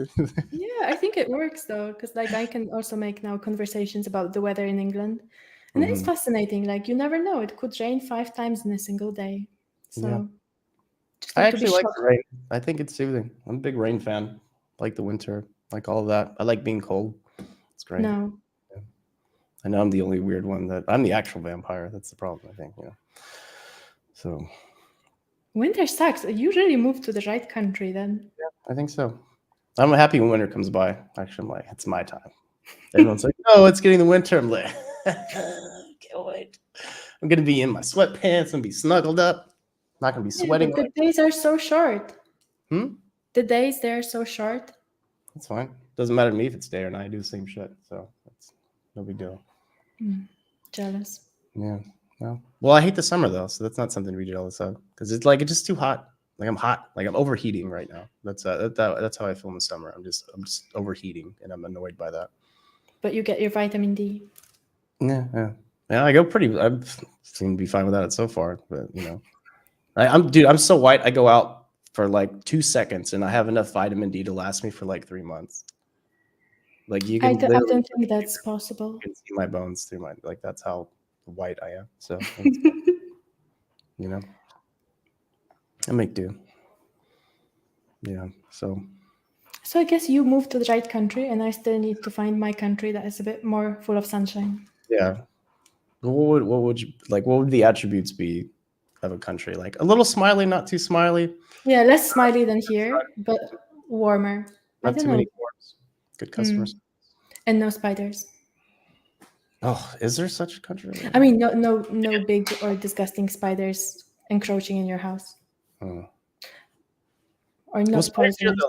Yeah, I think it works though, because like I can also make now conversations about the weather in England. And it's fascinating. Like you never know. It could rain 5 times in a single day. So I actually like the rain. I think it's soothing. I'm a big rain fan. Like the winter, like all of that. I like being cold. It's great. No. Yeah. I know I'm the only weird one that I'm the actual vampire. That's the problem, I think. So winter sucks. You really moved to the right country then. Yeah, I think so. I'm happy when winter comes by. Actually, I'm like, it's my time. Everyone's like, oh, it's getting the winter. I'm like, can't wait. I'm gonna be in my sweatpants and be snuggled up. I'm not gonna be sweating. But the days are so short. The days they're so short. That's fine. Doesn't matter to me if it's day or night. I do the same shit. So that's no big deal. Jealous. Yeah. Well, I hate the summer though, so that's not something to be jealous of because it's like it's just too hot. Like I'm hot. Like I'm overheating right now. That's how I feel in the summer. I'm just overheating, and I'm annoyed by that. But you get your vitamin D. Yeah. I seem to be fine without it so far. But I'm so white. I go out for like 2 seconds, and I have enough vitamin D to last me for like 3 months. Like you can. I don't think that's possible. You can see my bones through my that's how white I am. So I make do. Yeah. So I guess you moved to the right country, and I still need to find my country that is a bit more full of sunshine. Yeah. What would the attributes be of a country? Like a little smiley, not too smiley. Yeah, less smiley than here, but warmer. Not too many forms. Good customers. And no spiders. Oh, is there such a country? I mean, no big or disgusting spiders encroaching in your house. Or not poisonous.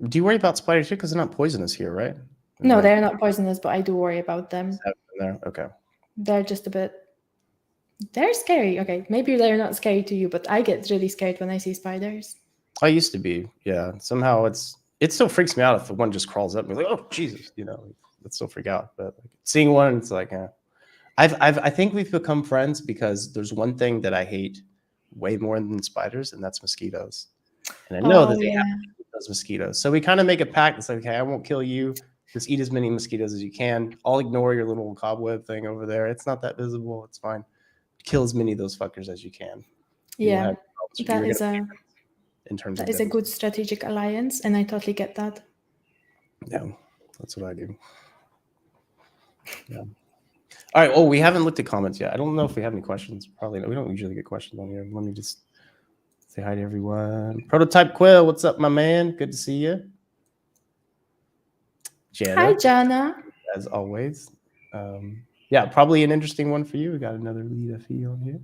Do you worry about spiders here because they're not poisonous here, right? No, they're not poisonous, but I do worry about them. Okay. They're just a bit. They're scary. Okay, maybe they're not scary to you, but I get really scared when I see spiders. I used to be, yeah. Somehow it still freaks me out if one just crawls up and like, oh Jesus, it still freak out. But seeing one, it's like, I think we've become friends because there's one thing that I hate way more than spiders, and that's mosquitoes. And I know that they have to eat those mosquitoes, so we kind of make a pact. It's like, okay, I won't kill you. Just eat as many mosquitoes as you can. I'll ignore your little cobweb thing over there. It's not that visible. It's fine. Kill as many of those fuckers as you can. Yeah, that is a good strategic alliance, and I totally get that. Yeah, that's what I do. Yeah. All right. Well, we haven't looked at comments yet. I don't know if we have any questions. Probably not. We don't usually get questions on here. Let me just say hi to everyone. Prototype Quill, what's up, my man? Good to see you. Jana. Hi, Jana. as always. Yeah, probably an interesting one for you. We got another lead FE on here.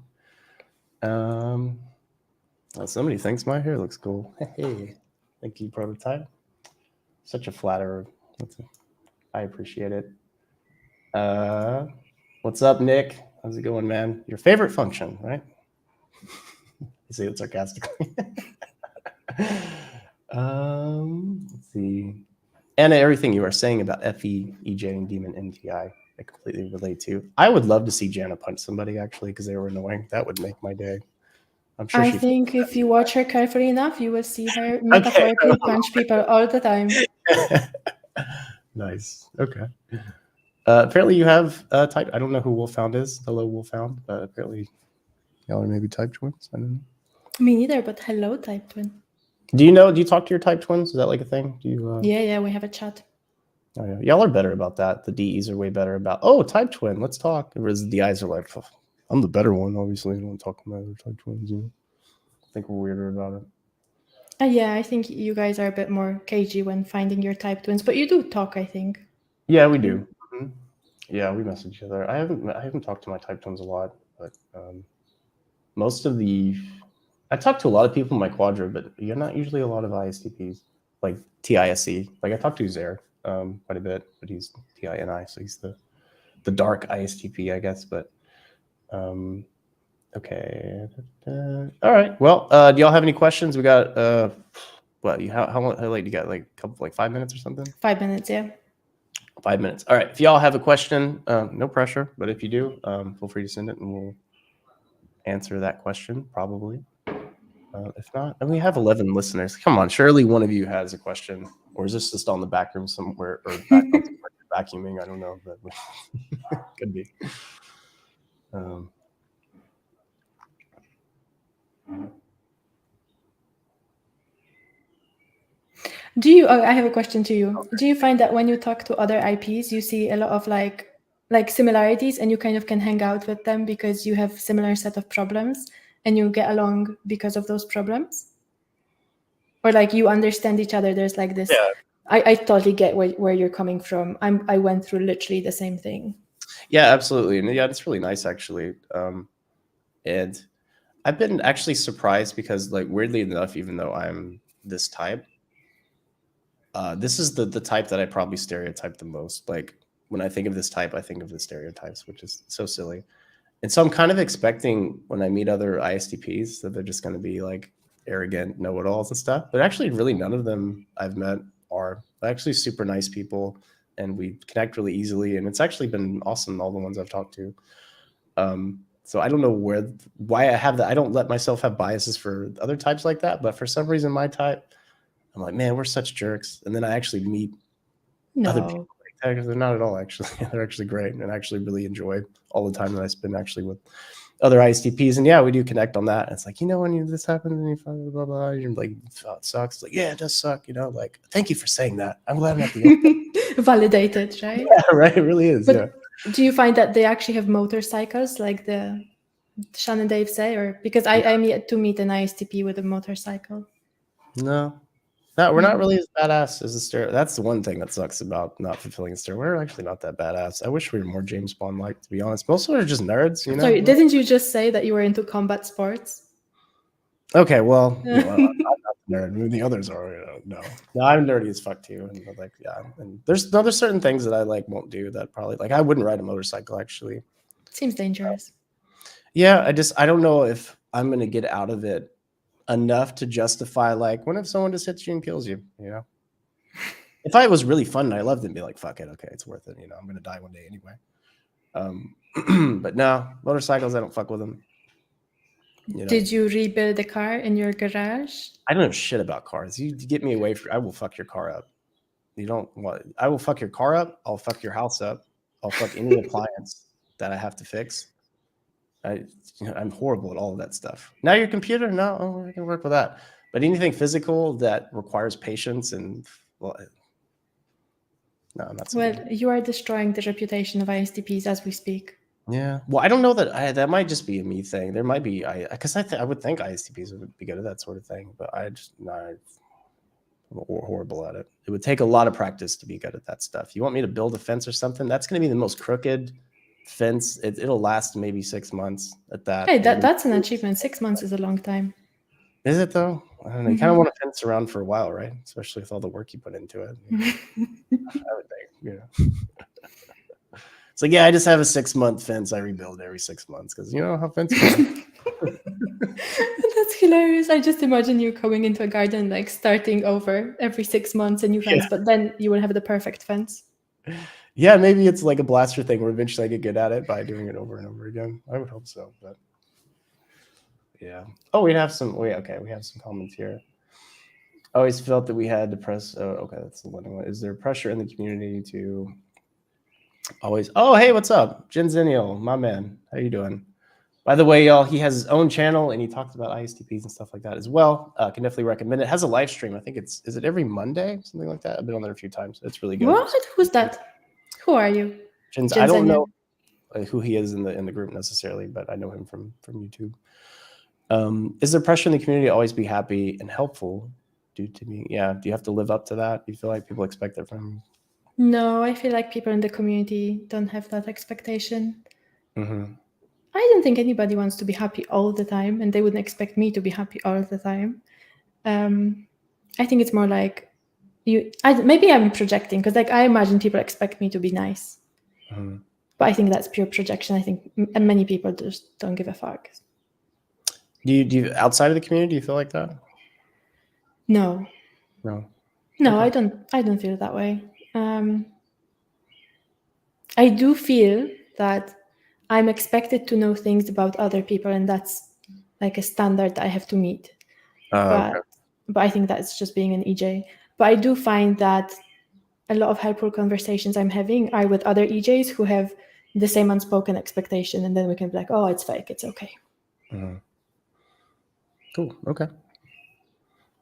Well, somebody thinks my hair looks cool. Hey, thank you, Prototype. Such a flatterer. I appreciate it. What's up, Nick? How's it going, man? Your favorite function, right? I say it sarcastically. Let's see. And everything you are saying about FE, EJ, and Demon NTI, I completely relate to. I would love to see Jana punch somebody, actually, because they were annoying. That would make my day. I'm sure I think if you watch her carefully enough, you will see her metaphorically punch people all the time. Nice. Okay. Apparently you have type. I don't know who Wolfhound is. Hello, Wolfhound. But apparently y'all are maybe type twins. I don't know. Me neither, but hello, type twin. Do you talk to your type twins? Is that like a thing? Do you? Yeah, we have a chat. Oh, yeah. Y'all are better about that. The DEs are way better about, type twin, let's talk. Whereas the DIs are like, I'm the better one, obviously. I don't want to talk to my other type twins. I think we're weirder about it. Yeah, I think you guys are a bit more cagey when finding your type twins, but you do talk, I think. Yeah, we do. Mm-hmm. Yeah, we message each other. I haven't talked to my type twins a lot, but most of I talk to a lot of people in my quadra, but you're not usually a lot of ISTPs, like TISC. Like I talk to Zaire quite a bit, but he's TINI, so he's the dark ISTP, I guess. But okay. All right. Well, do y'all have any questions? We got how late do you got? Like a couple, like 5 minutes or something? 5 minutes, yeah. 5 minutes. All right. If y'all have a question, no pressure, but if you do, feel free to send it and we'll answer that question probably. If not, and we have 11 listeners. Come on, surely one of you has a question, or is this just on the back room somewhere, or vacuuming? I don't know, but could be. I have a question to you. Do you find that when you talk to other IPs, you see a lot of like similarities, and you kind of can hang out with them because you have similar set of problems and you get along because of those problems? Or like you understand each other, there's like this. Yeah. I totally get where you're coming from. I went through literally the same thing. Yeah, absolutely. And yeah, it's really nice actually. And I've been actually surprised because, like, weirdly enough, even though I'm this type, this is the type that I probably stereotype the most. Like when I think of this type, I think of the stereotypes, which is so silly. And so I'm kind of expecting when I meet other ISTPs that they're just going to be like arrogant know-it-alls and stuff. But actually, really, none of them I've met are actually super nice people, and we connect really easily. And it's actually been awesome, all the ones I've talked to. So I don't know why I have that. I don't let myself have biases for other types like that. But for some reason, my type, I'm like, man, we're such jerks. And then I actually meet other people like that because they're not at all, actually. They're actually great, and I actually really enjoy all the time that I spend actually with other ISTPs. And yeah, we do connect on that. And it's like, when this happens and you find blah, blah, you're like, oh, it sucks. It's like, yeah, it does suck. Like, thank you for saying that. I'm glad I'm not the only validated, right? Yeah, right. It really is. But yeah. Do you find that they actually have motorcycles like the Sean and Dave say, or because I'm yet to meet an ISTP with a motorcycle? No, we're not really as badass as a stereo. That's the one thing that sucks about not fulfilling a stereo. We're actually not that badass. I wish we were more James Bond-like, to be honest. Most of us are just nerds, Sorry, didn't you just say that you were into combat sports? Okay, well, I'm not a nerd. The others are, no, I'm nerdy as fuck too. And like, yeah, and there's certain things that I like won't do that probably, like, I wouldn't ride a motorcycle actually. Seems dangerous. Yeah, I don't know if I'm gonna get out of it enough to justify, like, what if someone just hits you and kills you? If I was really fun and I loved it, and be like, fuck it, okay, it's worth it. I'm gonna die one day anyway. But no, motorcycles, I don't fuck with them. Did you rebuild a car in your garage? I don't know shit about cars. You get me away from. I will fuck your car up. You don't want. I will fuck your car up. I'll fuck your house up. I'll fuck any appliance that I have to fix. I'm horrible at all of that stuff. Now your computer, no, we can work with that. But anything physical that requires patience and no, I'm not. Well, you are destroying the reputation of ISTPs as we speak. Yeah. Well, I don't know that might just be a me thing. There might be because I would think ISTPs would be good at that sort of thing, but I just no. I'm horrible at it. It would take a lot of practice to be good at that stuff. You want me to build a fence or something? That's going to be the most crooked fence. It'll last maybe 6 months at that. Hey, that's an achievement. 6 months is a long time. Is it though? I don't know. You kind of want to fence around for a while, right? Especially with all the work you put into it. I would think, It's like, yeah, I just have a 6-month fence. I rebuild every 6 months because you know how fences are. That's hilarious. I just imagine you coming into a garden, like starting over every 6 months a new fence, but then you will have the perfect fence. Yeah, maybe it's like a blaster thing where eventually I get good at it by doing it over and over again. I would hope so, but yeah. Oh, we have some. We have some comments here. I always felt that we had to press. Oh, okay, that's the one. Is there pressure in the community to always? Oh, hey, what's up, Genzennial, my man? How you doing? By the way, y'all, he has his own channel and he talks about ISTPs and stuff like that as well. Can definitely recommend it. Has a live stream. I think is it every Monday, something like that. I've been on there a few times. It's really good. What? Who's that? Who are you? I don't know who he is in the group necessarily, but I know him from YouTube. Is there pressure in the community to always be happy and helpful due to me? Yeah. Do you have to live up to that? Do you feel like people expect that from you? No, I feel like people in the community don't have that expectation. Mm-hmm. I don't think anybody wants to be happy all the time, and they wouldn't expect me to be happy all the time. I think it's more like maybe I'm projecting because like I imagine people expect me to be nice. Mm-hmm. But I think that's pure projection. I think many people just don't give a fuck. Do you outside of the community, do you feel like that? No. Okay. I don't feel that way. I do feel that I'm expected to know things about other people, and that's like a standard that I have to meet. But I think that's just being an EJ. But I do find that a lot of helpful conversations I'm having are with other EJs who have the same unspoken expectation, and then we can be like, oh, it's fake, it's okay. Mm-hmm. Cool. Okay.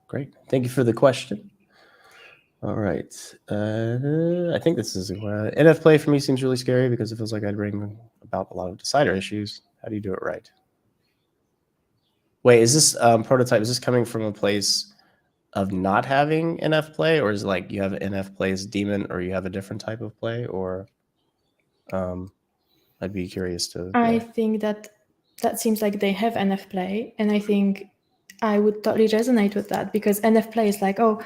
Great. Thank you for the question. All right. I think this is NF play for me seems really scary because it feels like I'd bring about a lot of decider issues. How do you do it right? Wait, is this prototype? Is this coming from a place of not having NF play, or is it like you have an NF play as demon, or you have a different type of play, or I'd be curious to. I think that seems like they have NF play, and I think I would totally resonate with that because NF play is like, oh,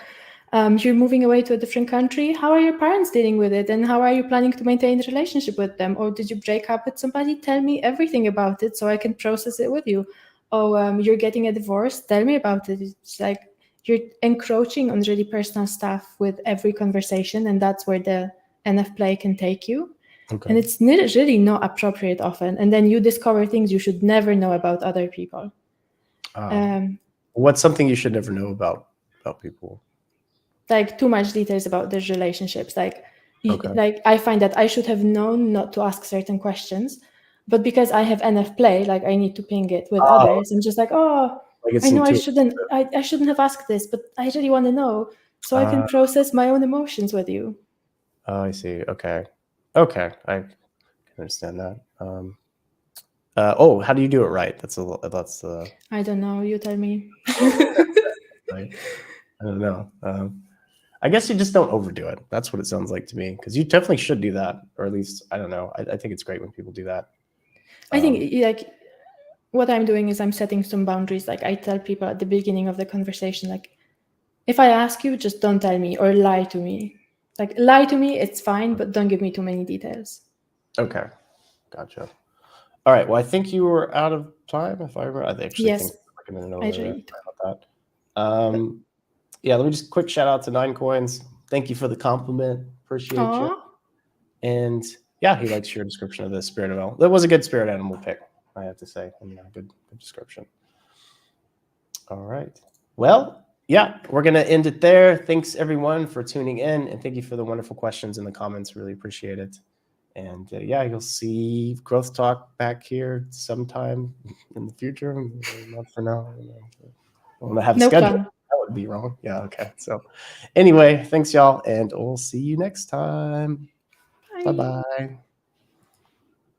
you're moving away to a different country. How are your parents dealing with it? And how are you planning to maintain a relationship with them? Or did you break up with somebody? Tell me everything about it so I can process it with you. Oh, you're getting a divorce? Tell me about it. It's like you're encroaching on really personal stuff with every conversation, and that's where the NF play can take you. Okay. And it's really not appropriate often. And then you discover things you should never know about other people. What's something you should never know about people? Like too much details about their relationships. Like I find that I should have known not to ask certain questions, but because I have NF play, like I need to ping it with others. I'm just like, oh, I know I shouldn't have asked this, but I really want to know so I can process my own emotions with you. Oh, I see. Okay, I can understand that. How do you do it right? That's I don't know. You tell me. I don't know. I guess you just don't overdo it. That's what it sounds like to me. Because you definitely should do that, or at least I don't know. I think it's great when people do that. I think like what I'm doing is I'm setting some boundaries. Like I tell people at the beginning of the conversation, like if I ask you, just don't tell me or lie to me. Like lie to me, it's fine, but don't give me too many details. Okay, gotcha. All right. Well, I think you were out of time. If I remember, I actually think like a minute over about that. Yeah, let me just quick shout out to 9 Coins. Thank you for the compliment. Appreciate you. And yeah, he likes your description of the spirit animal. That was a good spirit animal pick, I have to say. Good description. All right. Well, yeah, we're going to end it there. Thanks, everyone, for tuning in. And thank you for the wonderful questions in the comments. Really appreciate it. And yeah, you'll see Growth Talk back here sometime in the future. Not for now. I want to have a schedule. Plan. That would be wrong. Yeah, okay. So anyway, thanks, y'all. And we'll see you next time. Bye-bye.